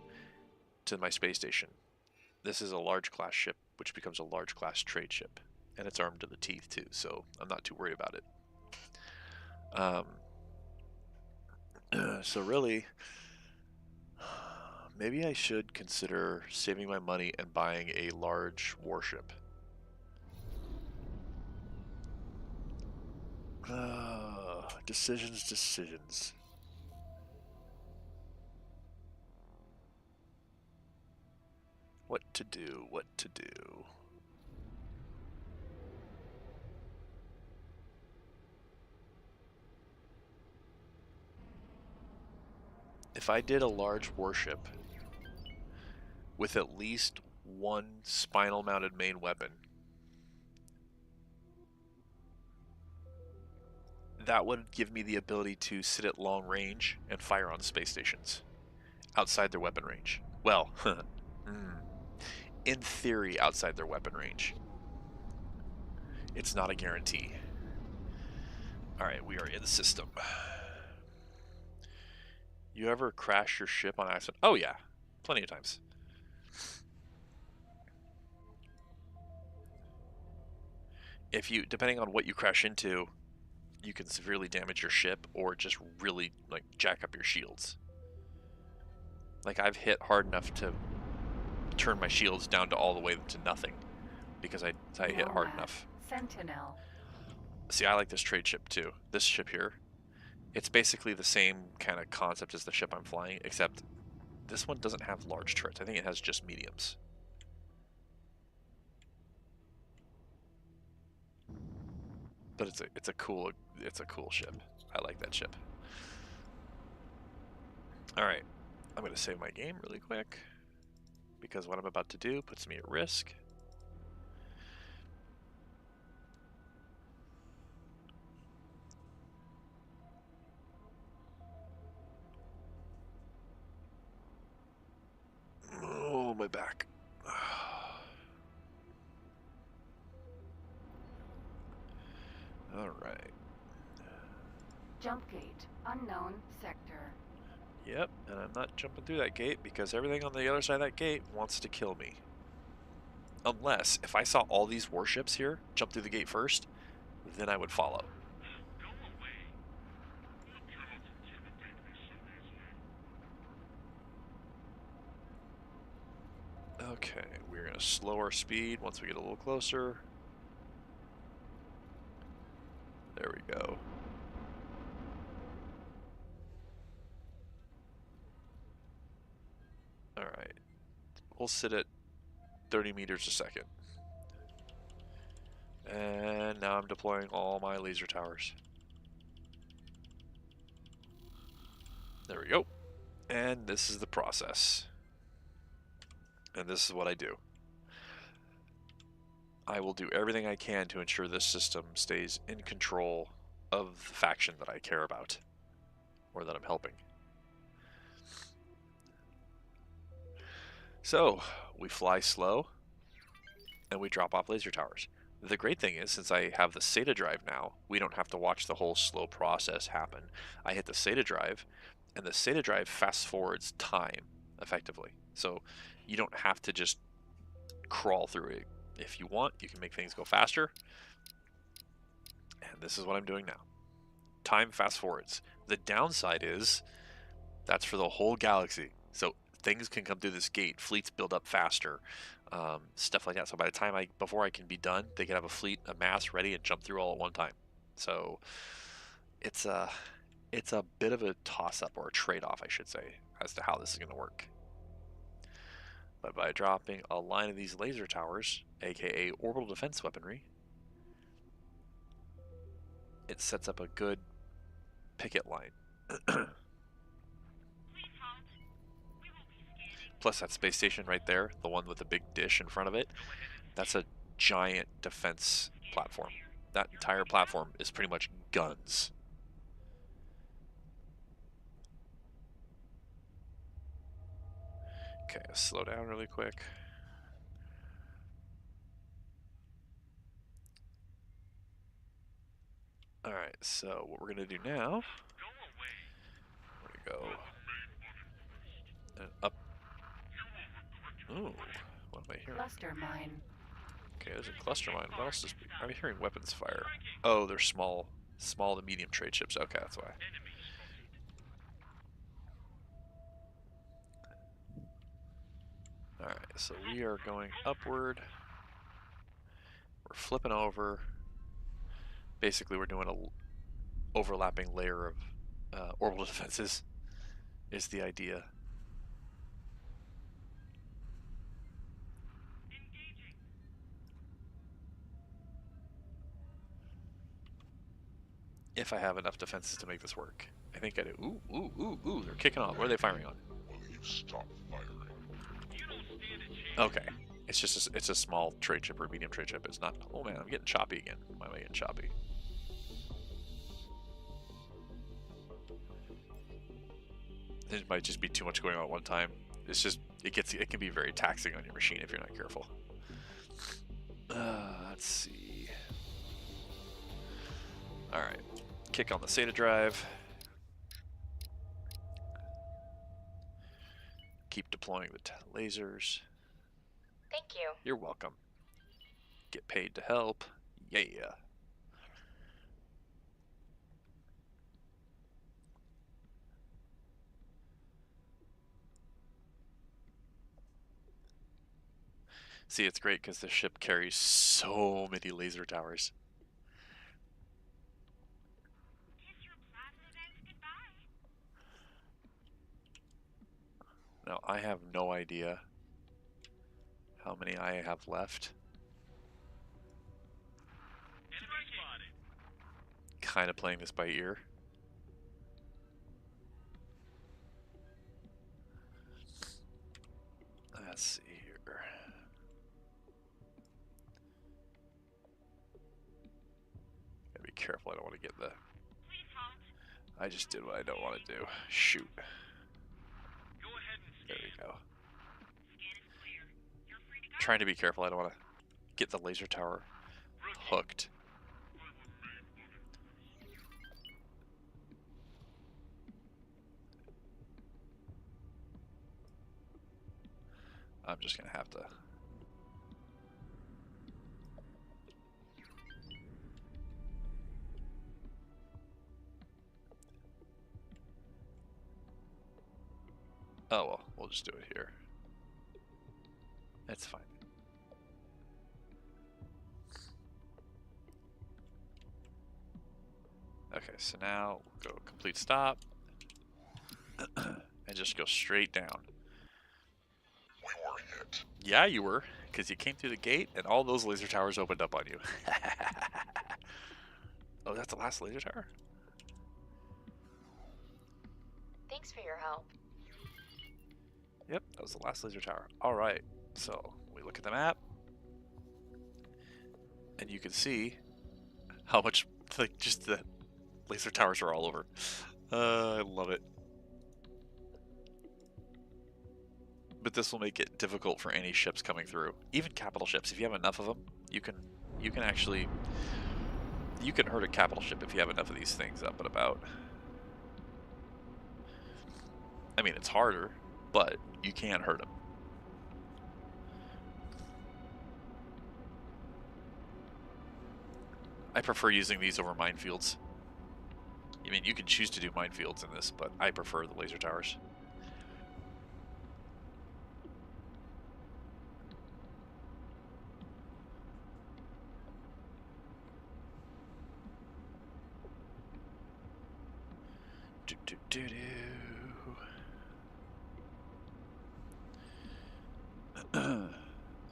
to my space station, this is a large class ship, which becomes a large class trade ship, and it's armed to the teeth too, so I'm not too worried about it. So really, maybe I should consider saving my money and buying a large warship. Decisions. What to do. If I did a large warship with at least one spinal mounted main weapon, that would give me the ability to sit at long range and fire on space stations outside their weapon range. Well, in theory, outside their weapon range. It's not a guarantee. Alright, we are in the system. You ever crash your ship on accident? Oh yeah, plenty of times. Depending on what you crash into, you can severely damage your ship or just really like jack up your shields. Like I've hit hard enough to turn my shields down to all the way to nothing because I hit hard enough. Sentinel. See, I like this trade ship too. This ship here, it's basically the same kind of concept as the ship I'm flying, except this one doesn't have large turrets. I think it has just mediums. But it's a cool ship. I like that ship. All right, I'm gonna save my game really quick because what I'm about to do puts me at risk. Oh, my back. All right. Jump gate. Unknown sector. Yep, and I'm not jumping through that gate because everything on the other side of that gate wants to kill me. Unless, if I saw all these warships here jump through the gate first, then I would follow. Go away. You cannot intimidate me so easily. Okay, we're going to slow our speed once we get a little closer. There we go. Alright. We'll sit at 30 meters a second. And now I'm deploying all my laser towers. There we go. And this is the process. And this is what I do. I will do everything I can to ensure this system stays in control of the faction that I care about, or that I'm helping. So, we fly slow, and we drop off laser towers. The great thing is, since I have the SATA drive now, we don't have to watch the whole slow process happen. I hit the SATA drive, and the SATA drive fast forwards time, effectively. So, you don't have to just crawl through it. If you want, you can make things go faster. And this is what I'm doing now. Time fast forwards. The downside is that's for the whole galaxy. So things can come through this gate. Fleets build up faster. Stuff like that. So by the time before I can be done, they can have a fleet, a mass ready and jump through all at one time. So it's a bit of a toss-up, or a trade-off, I should say, as to how this is going to work. But by dropping a line of these laser towers, aka orbital defense weaponry, it sets up a good picket line. Plus that space station right there, the one with the big dish in front of it, that's a giant defense platform. That entire platform is pretty much guns. Okay, slow down really quick. Alright, so what we're going to do now, we're going to go and up. Ooh, what am I hearing? Cluster mine. Okay, there's a cluster mine. What else is... I'm hearing weapons fire. Oh, they're small to medium trade ships. Okay, that's why. Alright, so we are going upward. We're flipping over. Basically, we're doing a overlapping layer of orbital defenses, is the idea. If I have enough defenses to make this work. I think I do. Ooh, ooh, ooh, ooh, they're kicking off. What are they firing on? Will you stop firing? Okay. It's just it's a small trade ship or medium trade ship. It's not... Oh man, I'm getting choppy again. Why am I getting choppy? It might just be too much going on at one time. It's just... It can be very taxing on your machine if you're not careful. Let's see. Alright. Kick on the SATA drive. Keep deploying the lasers. Thank you. You're welcome. Get paid to help. Yeah. See, it's great because the ship carries so many laser towers. Now, I have no idea how many I have left. Kind of playing this by ear. Let's see here. Gotta be careful, I don't want to get the... I just did what I don't want to do. Shoot. There we go. Trying to be careful, I don't want to get the laser tower hooked. I'm just gonna have to... Oh well, we'll just do it here. It's fine. Okay, so now we'll go complete stop. And just go straight down. We were hit. Yeah, you were, because you came through the gate and all those laser towers opened up on you. Oh, that's the last laser tower? Thanks for your help. Yep, that was the last laser tower. Alright, so we look at the map. And you can see how much, like, just the laser towers are all over. I love it. But this will make it difficult for any ships coming through. Even capital ships, if you have enough of them, you can actually, you can hurt a capital ship if you have enough of these things up and about. I mean, it's harder, but you can hurt them. I prefer using these over minefields. I mean, you can choose to do minefields in this, but I prefer the laser towers.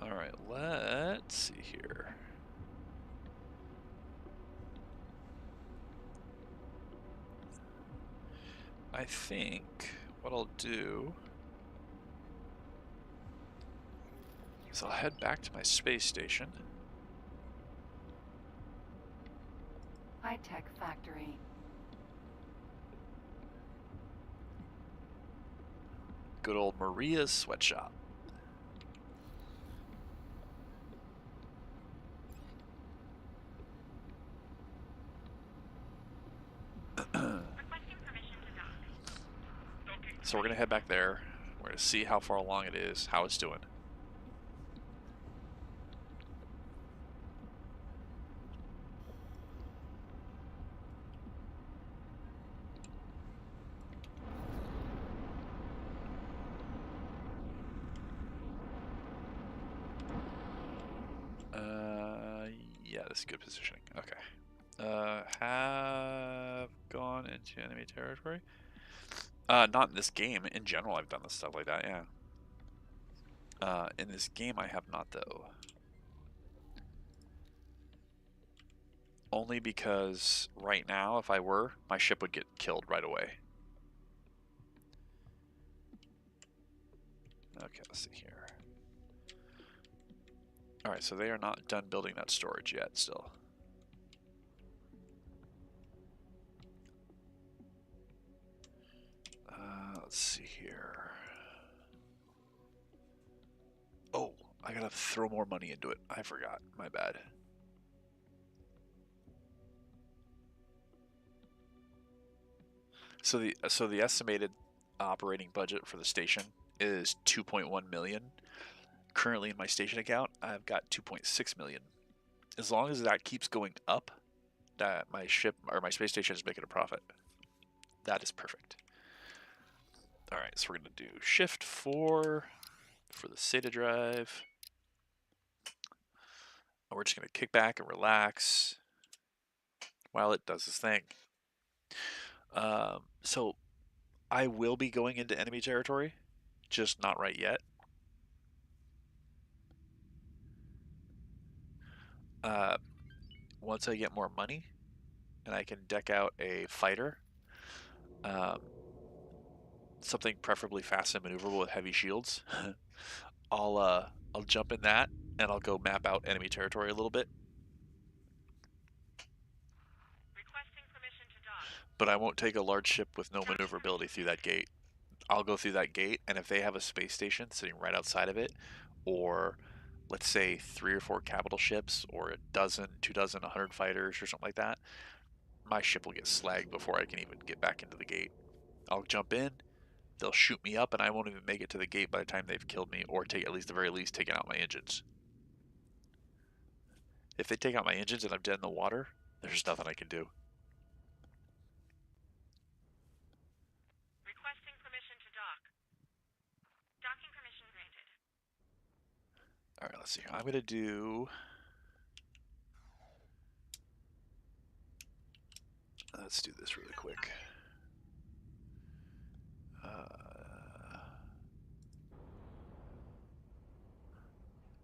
Alright, let's see here. I think what I'll do is I'll head back to my space station. High-tech factory. Good old Maria's sweatshop. So we're going to head back there. We're going to see how far along it is, how it's doing. Yeah, this is good positioning. Okay. Have gone into enemy territory? Not in this game. In general, I've done this stuff like that, yeah. In this game, I have not, though. Only because right now, if I were, my ship would get killed right away. Okay, let's see here. Alright, so they are not done building that storage yet, still. Let's see here. Oh, I gotta throw more money into it. I forgot. My bad. So the estimated operating budget for the station is 2.1 million. Currently in my station account, I've got 2.6 million. As long as that keeps going up, that my ship or my space station is making a profit. That is perfect. All right, so we're going to do shift 4 for the SATA drive. And we're just going to kick back and relax while it does this thing. So I will be going into enemy territory, just not right yet. Once I get more money and I can deck out a fighter, something preferably fast and maneuverable with heavy shields, I'll jump in that and I'll go map out enemy territory a little bit. Requesting permission to dock. But I won't take a large ship with no maneuverability through that gate. I'll go through that gate, and if they have a space station sitting right outside of it, or let's say 3 or 4 capital ships, or a dozen, 2 dozen, 100 fighters, or something like that, my ship will get slagged before I can even get back into the gate. I'll jump in, they'll shoot me up, and I won't even make it to the gate by the time they've killed me, or take at least the very least taken out my engines. If they take out my engines and I'm dead in the water, there's nothing I can do. Requesting permission to dock. Docking permission granted. Alright, let's see. I'm going to do... Let's do this really quick.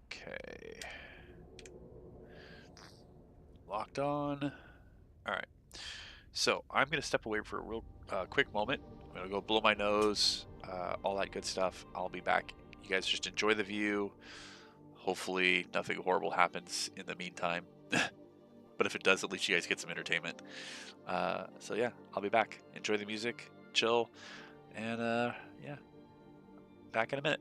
Okay. Locked on. Alright. So, I'm going to step away for a real quick moment. I'm going to go blow my nose, all that good stuff. I'll be back. You guys just enjoy the view. Hopefully nothing horrible happens in the meantime. But if it does, at least you guys get some entertainment. So yeah, I'll be back. Enjoy the music, chill, and yeah, back in a minute.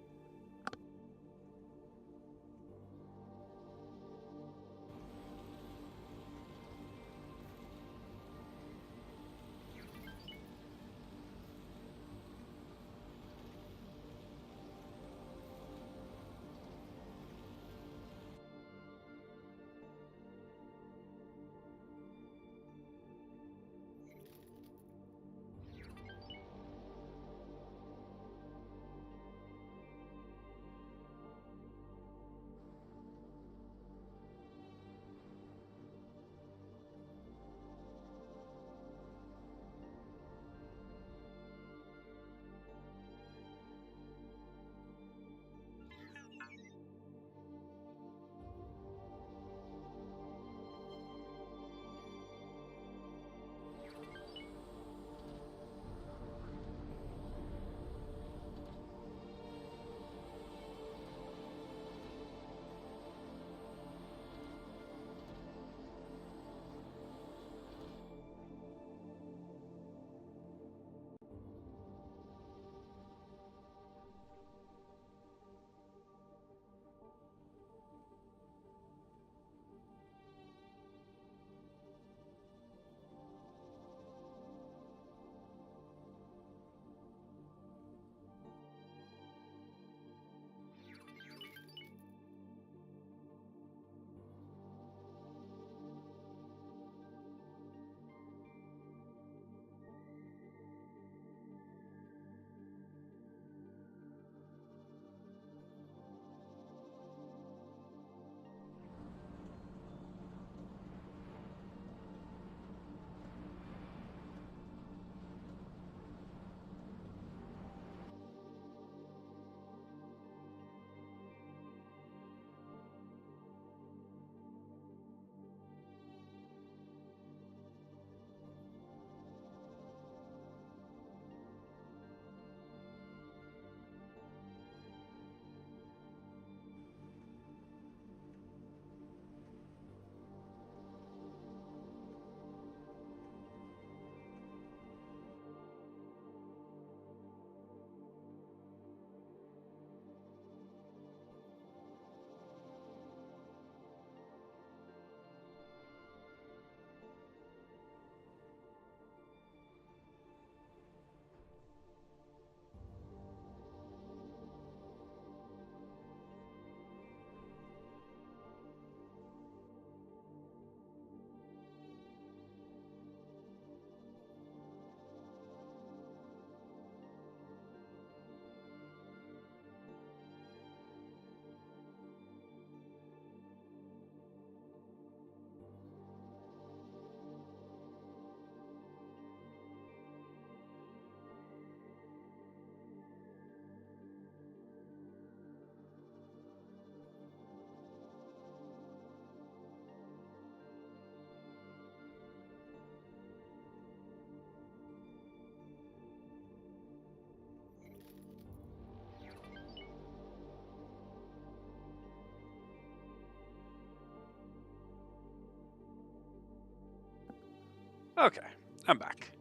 Okay, I'm back.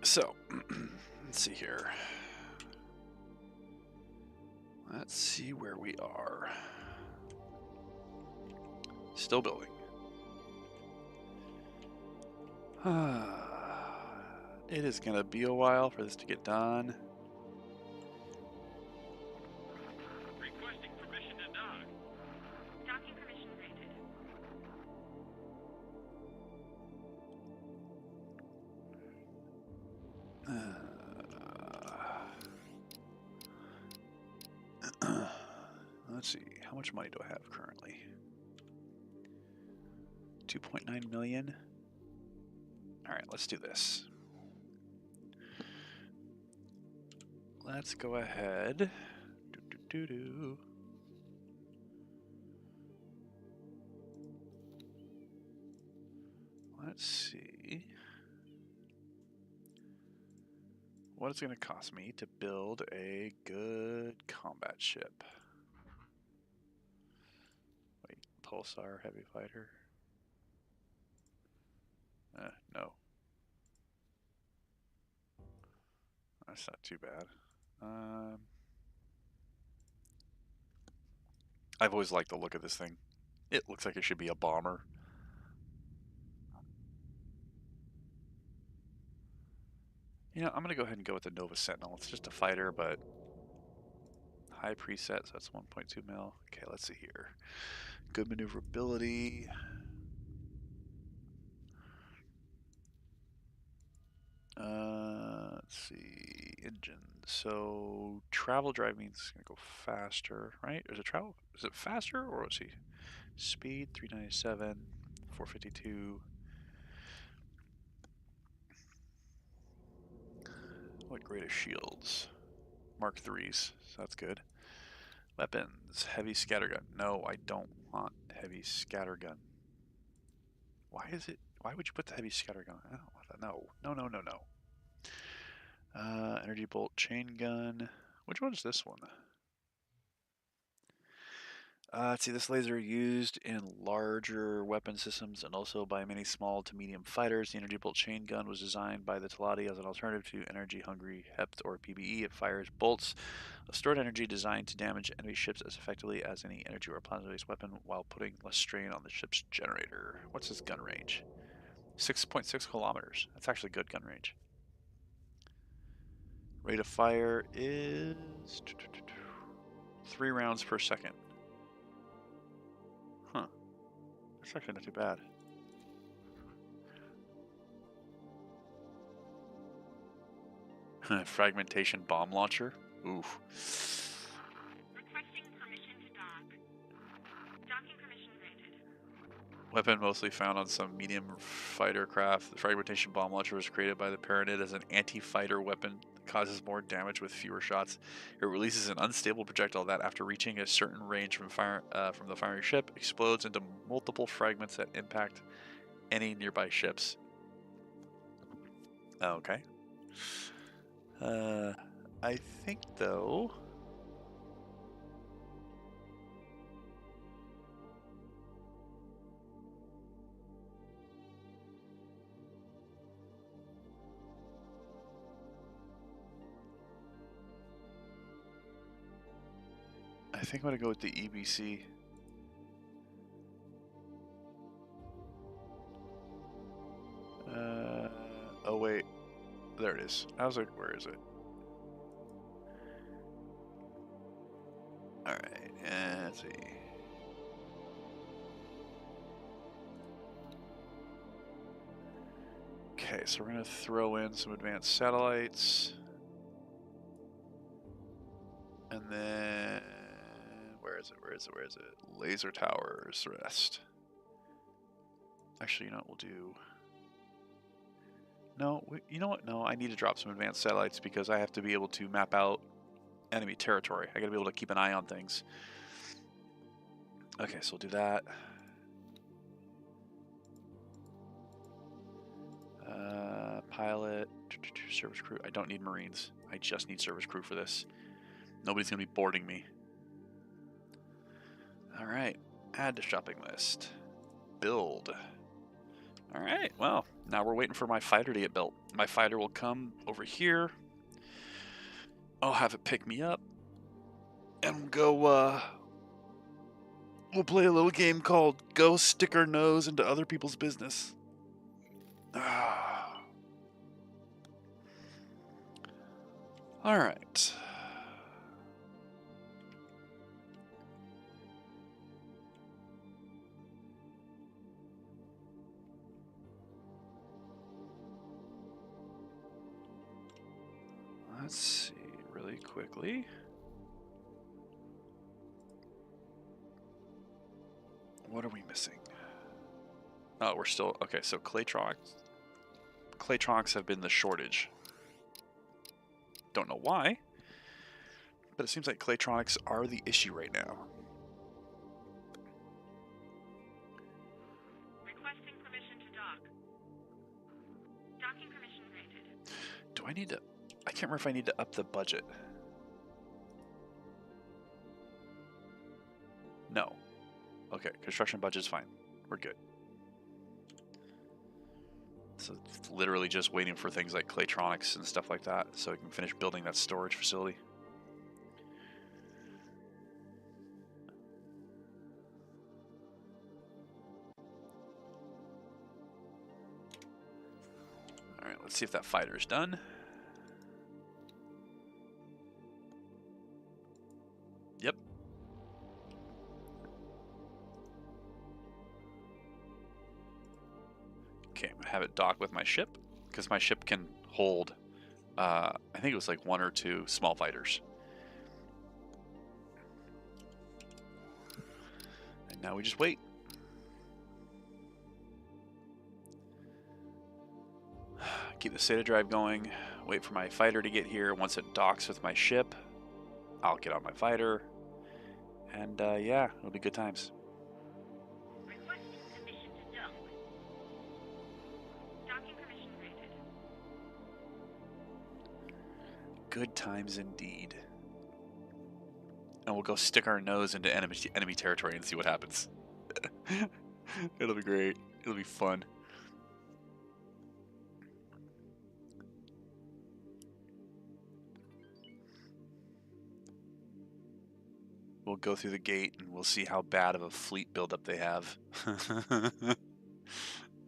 So, let's see here. Let's see where we are. Still building. It is going to be a while for this to get done. Requesting permission to dock. Docking permission granted. Let's see. How much money do I have currently? 2.9 million. All right, let's do this. Let's go ahead. Let's see. what it's going to cost me to build a good combat ship. Wait, Pulsar Heavy Fighter? No. That's not too bad. I've always liked the look of this thing. It looks like it should be a bomber. You know, I'm going to go ahead and go with the Nova Sentinel. It's just a fighter, but high preset, so that's 1.2 mil. Okay, let's see here. Good maneuverability. Let's see, engine. So travel drive means it's gonna go faster, right? Is it travel? Is it faster or let's see? Speed 397, 452. What greatest shields? Mark 3s. So that's good. Weapons, heavy scattergun. No, I don't want heavy scattergun. Why is it? Why would you put the heavy scattergun? I don't want that. No, no, no, no, no. Energy bolt, chain gun. Which one is this one? Let's see, this laser used in larger weapon systems and also by many small to medium fighters. The energy bolt chain gun was designed by the Talati as an alternative to energy-hungry HEPT or PBE. It fires bolts of stored energy designed to damage enemy ships as effectively as any energy or plasma-based weapon while putting less strain on the ship's generator. What's his gun range? 6.6 kilometers. That's actually good gun range. Rate of fire is 3 rounds per second. Huh. That's actually not too bad. Fragmentation bomb launcher? Oof. Requesting permission to dock. Docking permission granted. Weapon mostly found on some medium fighter craft. The fragmentation bomb launcher was created by the Paranid as an anti-fighter weapon that causes more damage with fewer shots. It releases an unstable projectile that, after reaching a certain range from the firing ship, explodes into multiple fragments that impact any nearby ships. Okay. I think though. I think I'm gonna go with the EBC. Oh wait, there it is. I was like, where is it? All right, let's see. Okay, so we're gonna throw in some advanced satellites, and then where is it? Where is it? Where is it? Laser towers rest. Actually, you know what we'll do? No, you know what? No, I need to drop some advanced satellites because I have to be able to map out enemy territory. I gotta be able to keep an eye on things. Okay, so we'll do that. Pilot, service crew. I don't need Marines. I just need service crew for this. Nobody's gonna be boarding me. Alright, add to shopping list. Build. Alright, well, now we're waiting for my fighter to get built. My fighter will come over here. I'll have it pick me up. And we'll go, we'll play a little game called Go Stick Our Nose into Other People's Business. Alright. Let's see really quickly. What are we missing? Oh, we're still... Okay, so Claytronics have been the shortage. Don't know why, but it seems like Claytronics are the issue right now. Requesting permission to dock. Docking permission granted. Do I need to... I can't remember if I need to up the budget. No. Okay, construction budget's fine. We're good. So it's literally just waiting for things like Claytronics and stuff like that so we can finish building that storage facility. Alright, let's see if that fighter's done. Yep. Okay, I'm gonna have it dock with my ship because my ship can hold, I think it was like 1 or 2 small fighters. And now we just wait. Keep the SATA drive going, wait for my fighter to get here. Once it docks with my ship, I'll get on my fighter, and yeah, it'll be good times. Requesting permission to dock. Docking permission granted. Good times indeed. And we'll go stick our nose into enemy territory and see what happens. It'll be great. It'll be fun. We'll go through the gate and we'll see how bad of a fleet buildup they have.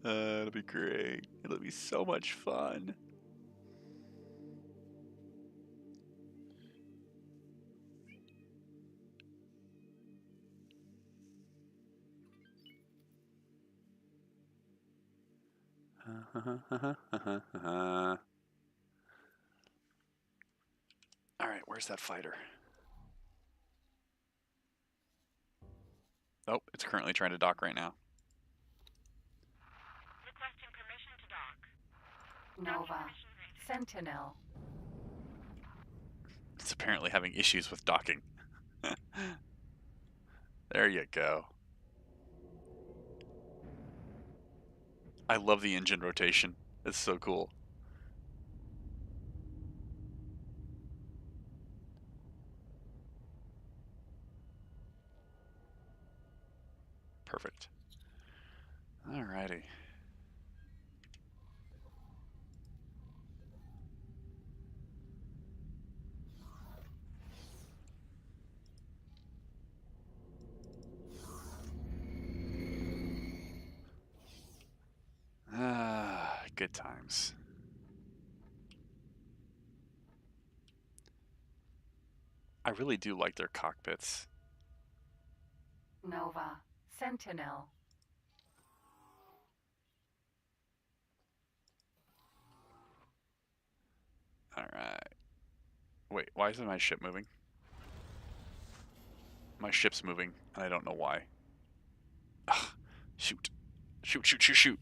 It'll be great. It'll be so much fun. Alright, where's that fighter? Oh, it's currently trying to dock right now. Requesting permission to dock. Nova. Sentinel. It's apparently having issues with docking. There you go. I love the engine rotation. It's so cool. Perfect. Alrighty. Ah, good times. I really do like their cockpits. Nova. Sentinel. Alright. Wait, why isn't my ship moving? My ship's moving, and I don't know why. Ugh, shoot. Shoot, shoot, shoot, shoot.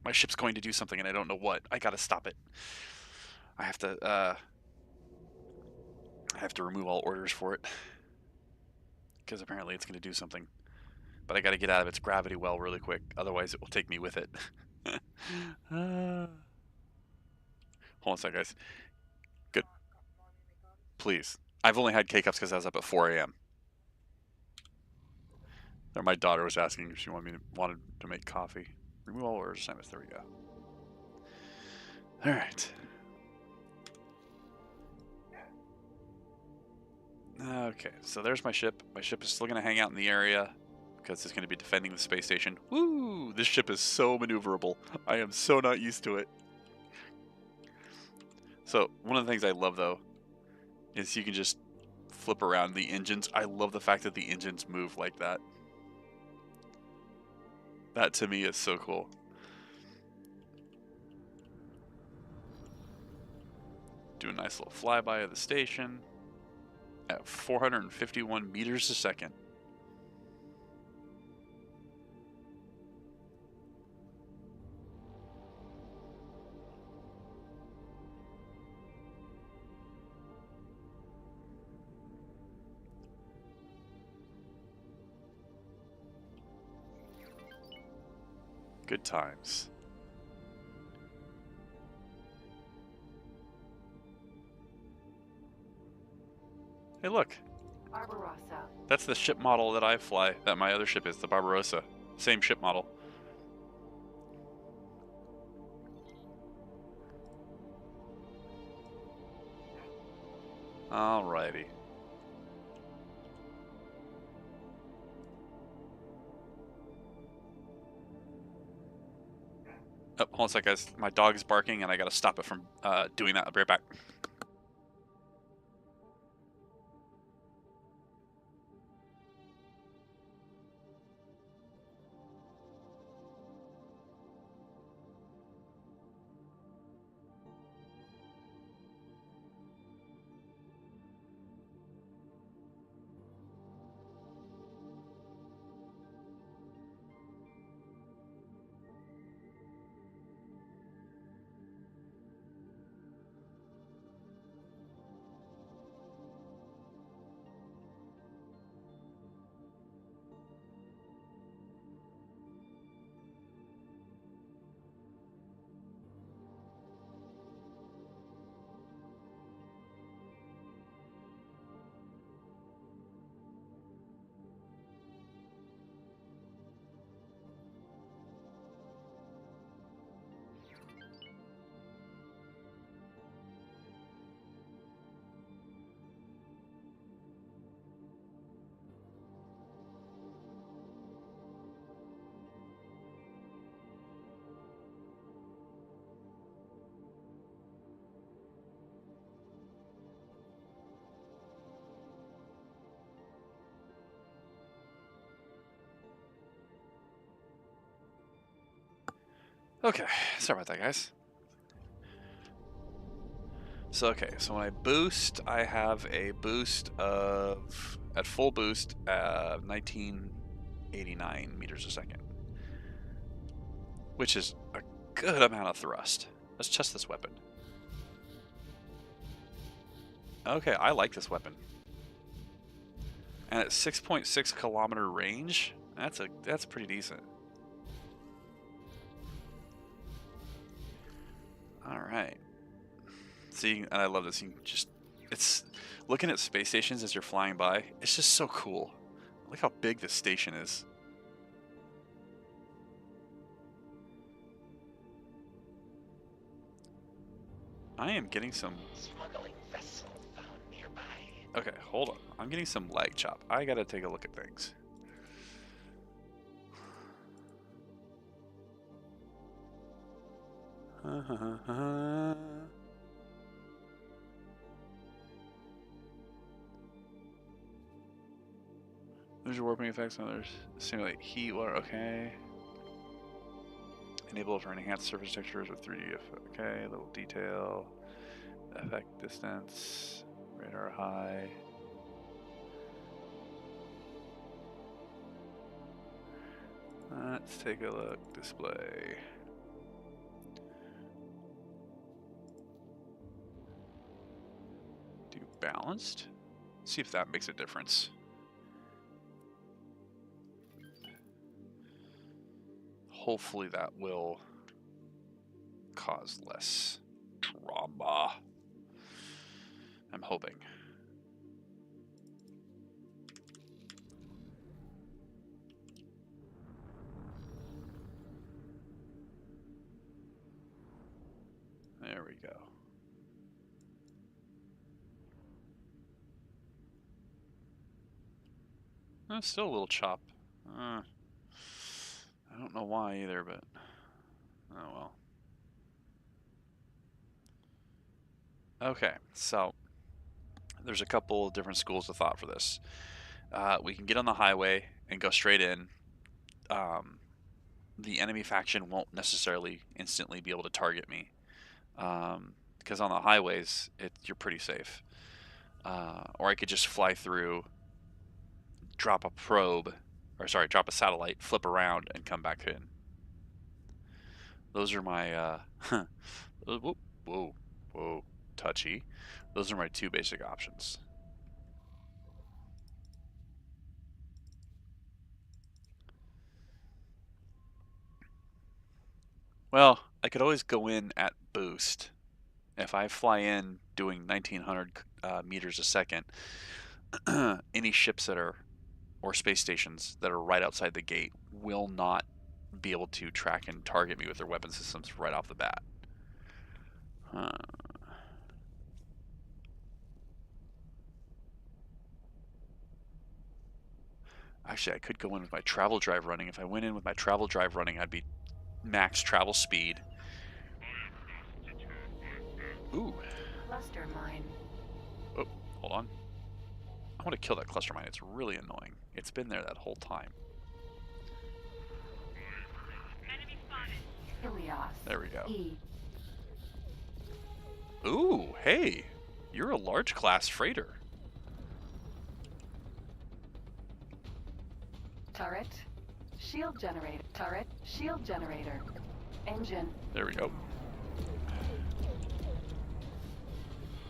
My ship's going to do something, and I don't know what. I gotta stop it. I have to remove all orders for it. Because apparently it's going to do something. But I gotta get out of its gravity well really quick, otherwise it will take me with it. Hold on a sec, guys. Good. Please. I've only had K-Cups because I was up at 4 a.m. There, my daughter was asking if she wanted to make coffee. Remove all orders assignments. There we go. Alright. Okay, so there's my ship. My ship is still going to hang out in the area because it's going to be defending the space station. Woo! This ship is so maneuverable. I am so not used to it. So, one of the things I love, though, is you can just flip around the engines. I love the fact that the engines move like that. That, to me, is so cool. Do a nice little flyby of the station at 451 meters a second. Good times. Hey, look. Barbarossa. That's the ship model that I fly, that my other ship is, the Barbarossa. Same ship model. Alrighty. Oh, hold on a sec, guys. My dog is barking, and I gotta stop it from doing that. I'll be right back. Okay, sorry about that, guys. So, okay, so when I boost, I have a boost of, at full boost, 1989 meters a second, which is a good amount of thrust. Let's test this weapon. Okay, I like this weapon. And at 6.6 kilometer range, that's pretty decent. All right. See, and I love this. You can just, it's looking at space stations as you're flying by. It's just so cool. Look how big this station is. I am getting some Smuggling vessel found nearby. Okay, hold on. I'm getting some lag chop. I gotta take a look at things. There's your warping effects on others. Simulate heat, water, okay. Enable for enhanced surface textures with 3D effect, okay. Little detail. Effect distance. Radar high. Let's take a look. Display. Do balanced? See if that makes a difference. Hopefully that will cause less drama. I'm hoping. There we go. Still a little chop. I don't know why either, but oh well. Okay, so there's a couple of different schools of thought for this. We can get on the highway and go straight in. The enemy faction won't necessarily instantly be able to target me, because on the highways you're pretty safe. Or I could just fly through, drop a probe, or sorry, drop a satellite, flip around, and come back in. Those are my whoa, touchy. Those are my two basic options. Well, I could always go in at boost. If I fly in doing 1900 meters a second, any ships that are, or space stations that are right outside the gate will not be able to track and target me with their weapon systems right off the bat. Huh. Actually, I could go in with my travel drive running. If I went in with my travel drive running, I'd be max travel speed. Ooh. Cluster mine. Oh, hold on. I want to kill that cluster mine. It's really annoying. It's been there that whole time. Enemy spotted. Helios. There we go. E. Ooh, hey. You're a large class freighter. Turret. Shield generator. Turret. Shield generator. Engine. There we go.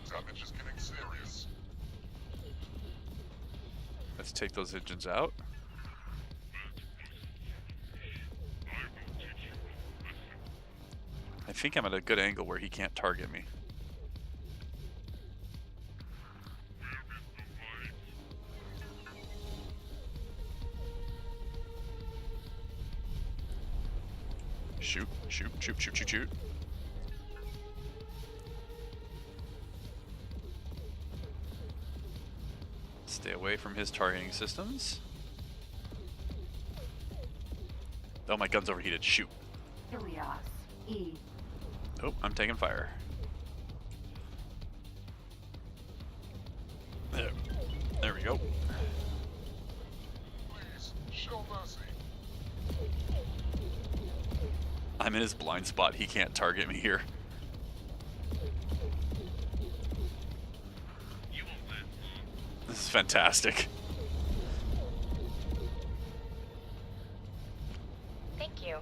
Damage is getting serious. Let's take those engines out. I think I'm at a good angle where he can't target me. Shoot, shoot, shoot, shoot, shoot, shoot. Stay away from his targeting systems. Oh, my gun's overheated. Shoot. Helios. E. Oh, I'm taking fire. There we go. Please, show mercy. I'm in his blind spot. He can't target me here. You won't last long. This is fantastic. Thank you.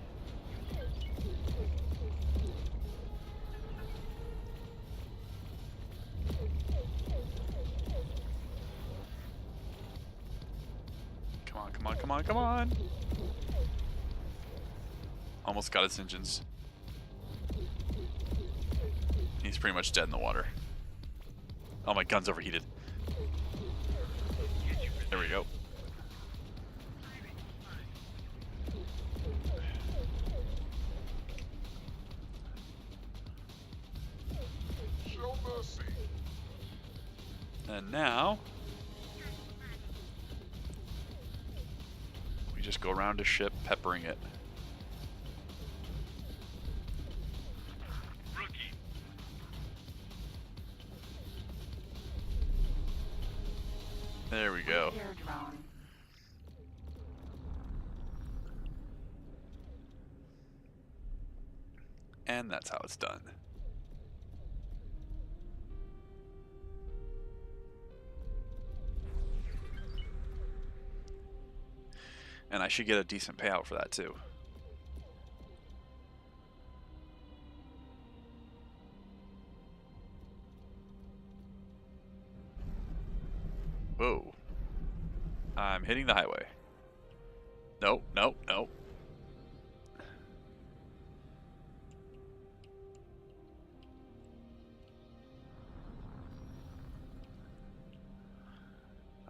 Come on, come on, come on, come on. Almost got his engines. He's pretty much dead in the water. Oh, my gun's overheated. There we go. Show mercy. And now we just go around a ship, peppering it. Rookie. There we go. Air drone. And that's how it's done. And I should get a decent payout for that too. Whoa. I'm hitting the highway. Nope, nope, nope.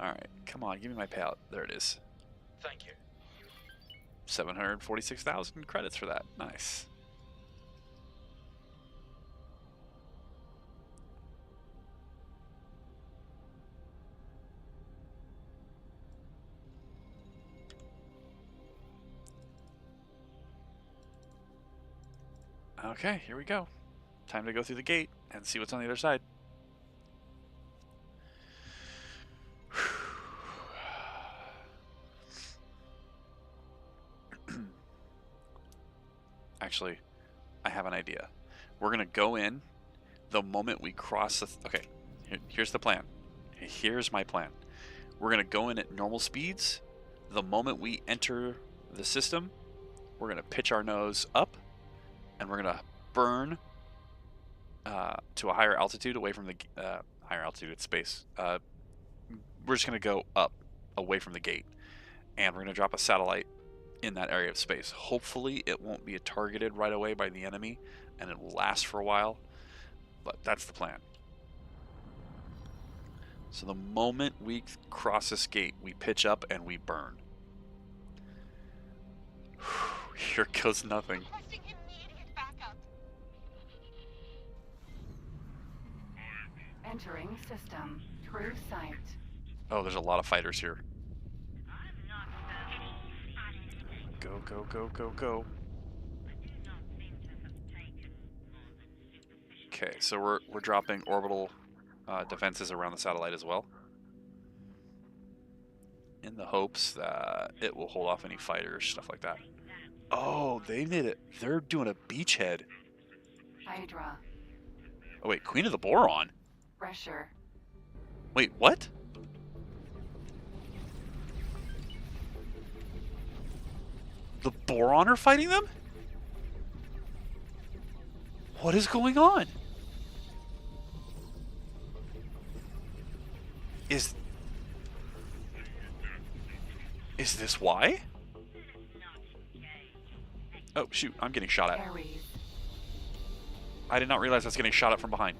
Alright, come on, give me my payout. There it is. Thank you. 746,000 credits for that. Nice. Okay, here we go. Time to go through the gate and see what's on the other side. Actually, I have an idea. We're gonna go in the moment we cross the... Okay, here's the plan. Here's my plan. We're gonna go in at normal speeds. The moment we enter the system, we're gonna pitch our nose up, and we're gonna burn to a higher altitude away from the higher altitude at space. We're just gonna go up away from the gate, and we're gonna drop a satellite in that area of space. Hopefully it won't be targeted right away by the enemy and it will last for a while, but that's the plan. So the moment we cross this gate, we pitch up and we burn. Here goes nothing. Requesting immediate backup. Entering system. True sight. Oh, there's a lot of fighters here. Go, go, go, go, go. Okay, so we're dropping orbital defenses around the satellite as well, in the hopes that it will hold off any fighters, stuff like that. Oh, they made it. They're doing a beachhead. Hydra. Oh wait, Queen of the Boron. Pressure. Wait, what? The Boron are fighting them? What is going on? Is this why? Oh shoot, I'm getting shot at. Ares. I did not realize I was getting shot at from behind.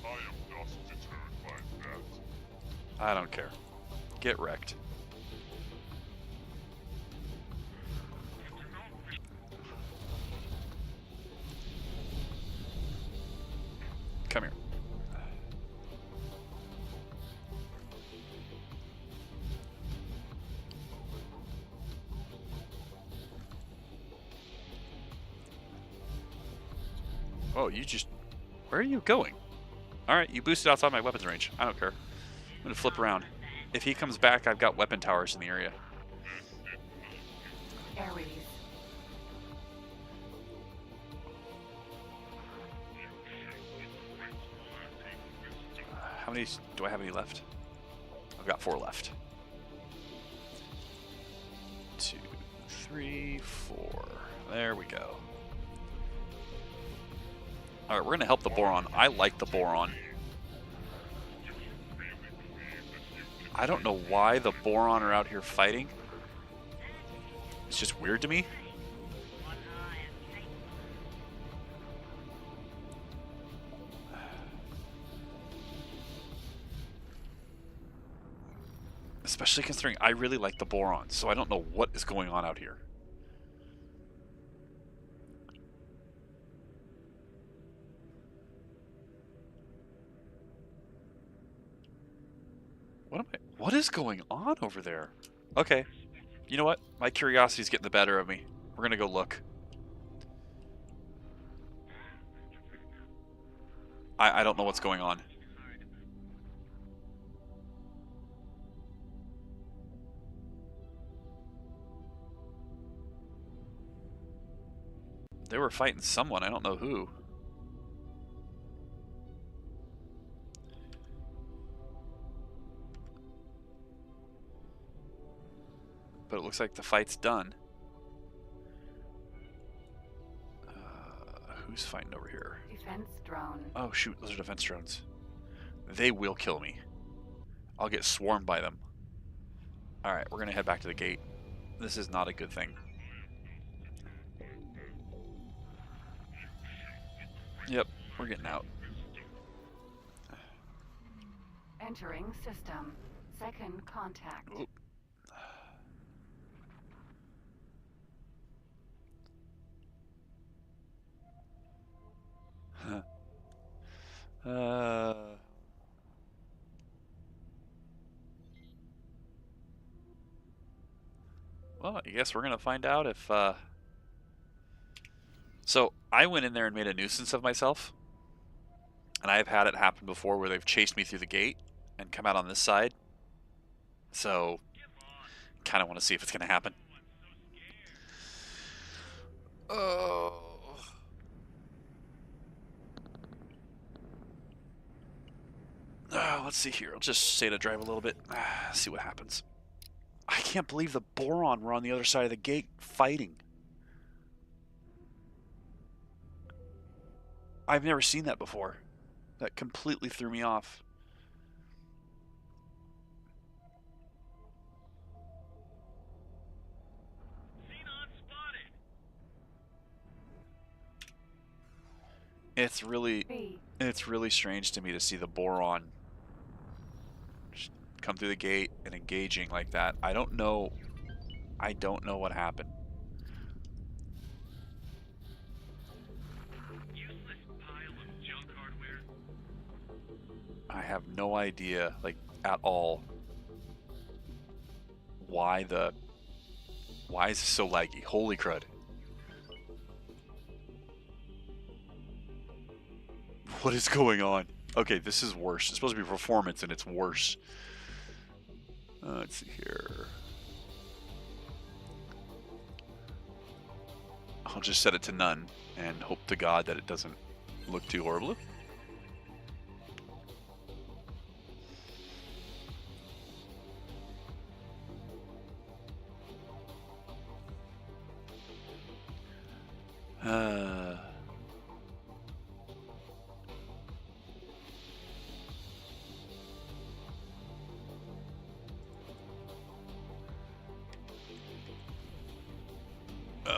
I am not deterred by that. I don't care. Get wrecked. Come here. Oh, you just... Where are you going? Alright, you boosted outside my weapons range. I don't care. I'm gonna flip around. If he comes back, I've got weapon towers in the area. Ares. How many... Do I have any left? I've got 4 left. 2, 3, 4. There we go. Alright, we're going to help the Boron. I like the Boron. I don't know why the Boron are out here fighting. It's just weird to me. Especially considering I really like the Boron, so I don't know what is going on out here. What is going on over there? Okay. You know what? My curiosity's getting the better of me. We're gonna go look. I don't know what's going on. They were fighting someone, I don't know who. But it looks like the fight's done. Who's fighting over here? Defense drone. Oh shoot, those are defense drones. They will kill me. I'll get swarmed by them. Alright, we're gonna head back to the gate. This is not a good thing. Yep, we're getting out. Entering system. Second contact. Oop. Well, I guess we're gonna find out if So I went in there and made a nuisance of myself, and I've had it happen before where they've chased me through the gate and come out on this side. So kind of want to see if it's gonna happen. Oh. Let's see here. I'll just say to drive a little bit. See what happens. I can't believe the Boron were on the other side of the gate fighting. I've never seen that before. That completely threw me off. It's really B. strange to me to see the boron just come through the gate and engaging like that. I don't know what happened. Useless pile of junk hardware. I have no idea, like, at all, why is this so laggy? Holy crud. What is going on? Okay, this is worse. It's supposed to be performance and it's worse. Let's see here. I'll just set it to none and hope to God that it doesn't look too horrible.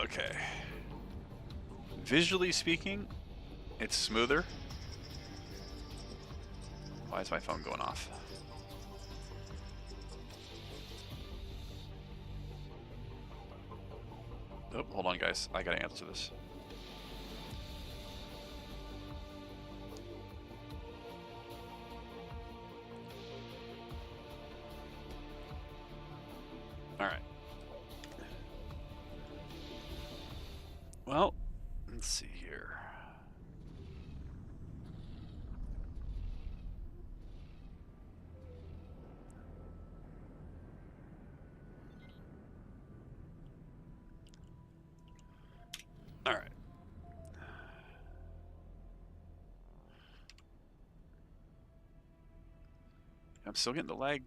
Okay. Visually speaking, it's smoother. Why is my phone going off? Oh, hold on, guys. I gotta answer this. All right. Well, let's see here. All right. I'm still getting the lag.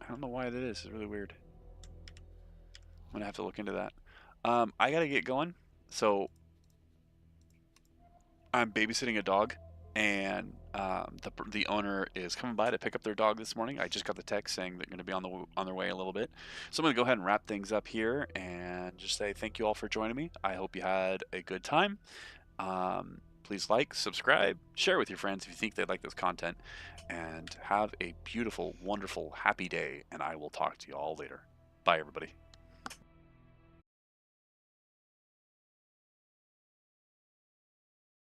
I don't know why it is. It's really weird. I'm gonna have to look into that. I gotta get going. So I'm babysitting a dog, and the owner is coming by to pick up their dog this morning. I just got the text saying they're going to be on their way in a little bit. So I'm going to go ahead and wrap things up here and just say thank you all for joining me. I hope you had a good time. Please like, subscribe, share with your friends if you think they'd like this content, and have a beautiful, wonderful, happy day. And I will talk to you all later. Bye, everybody.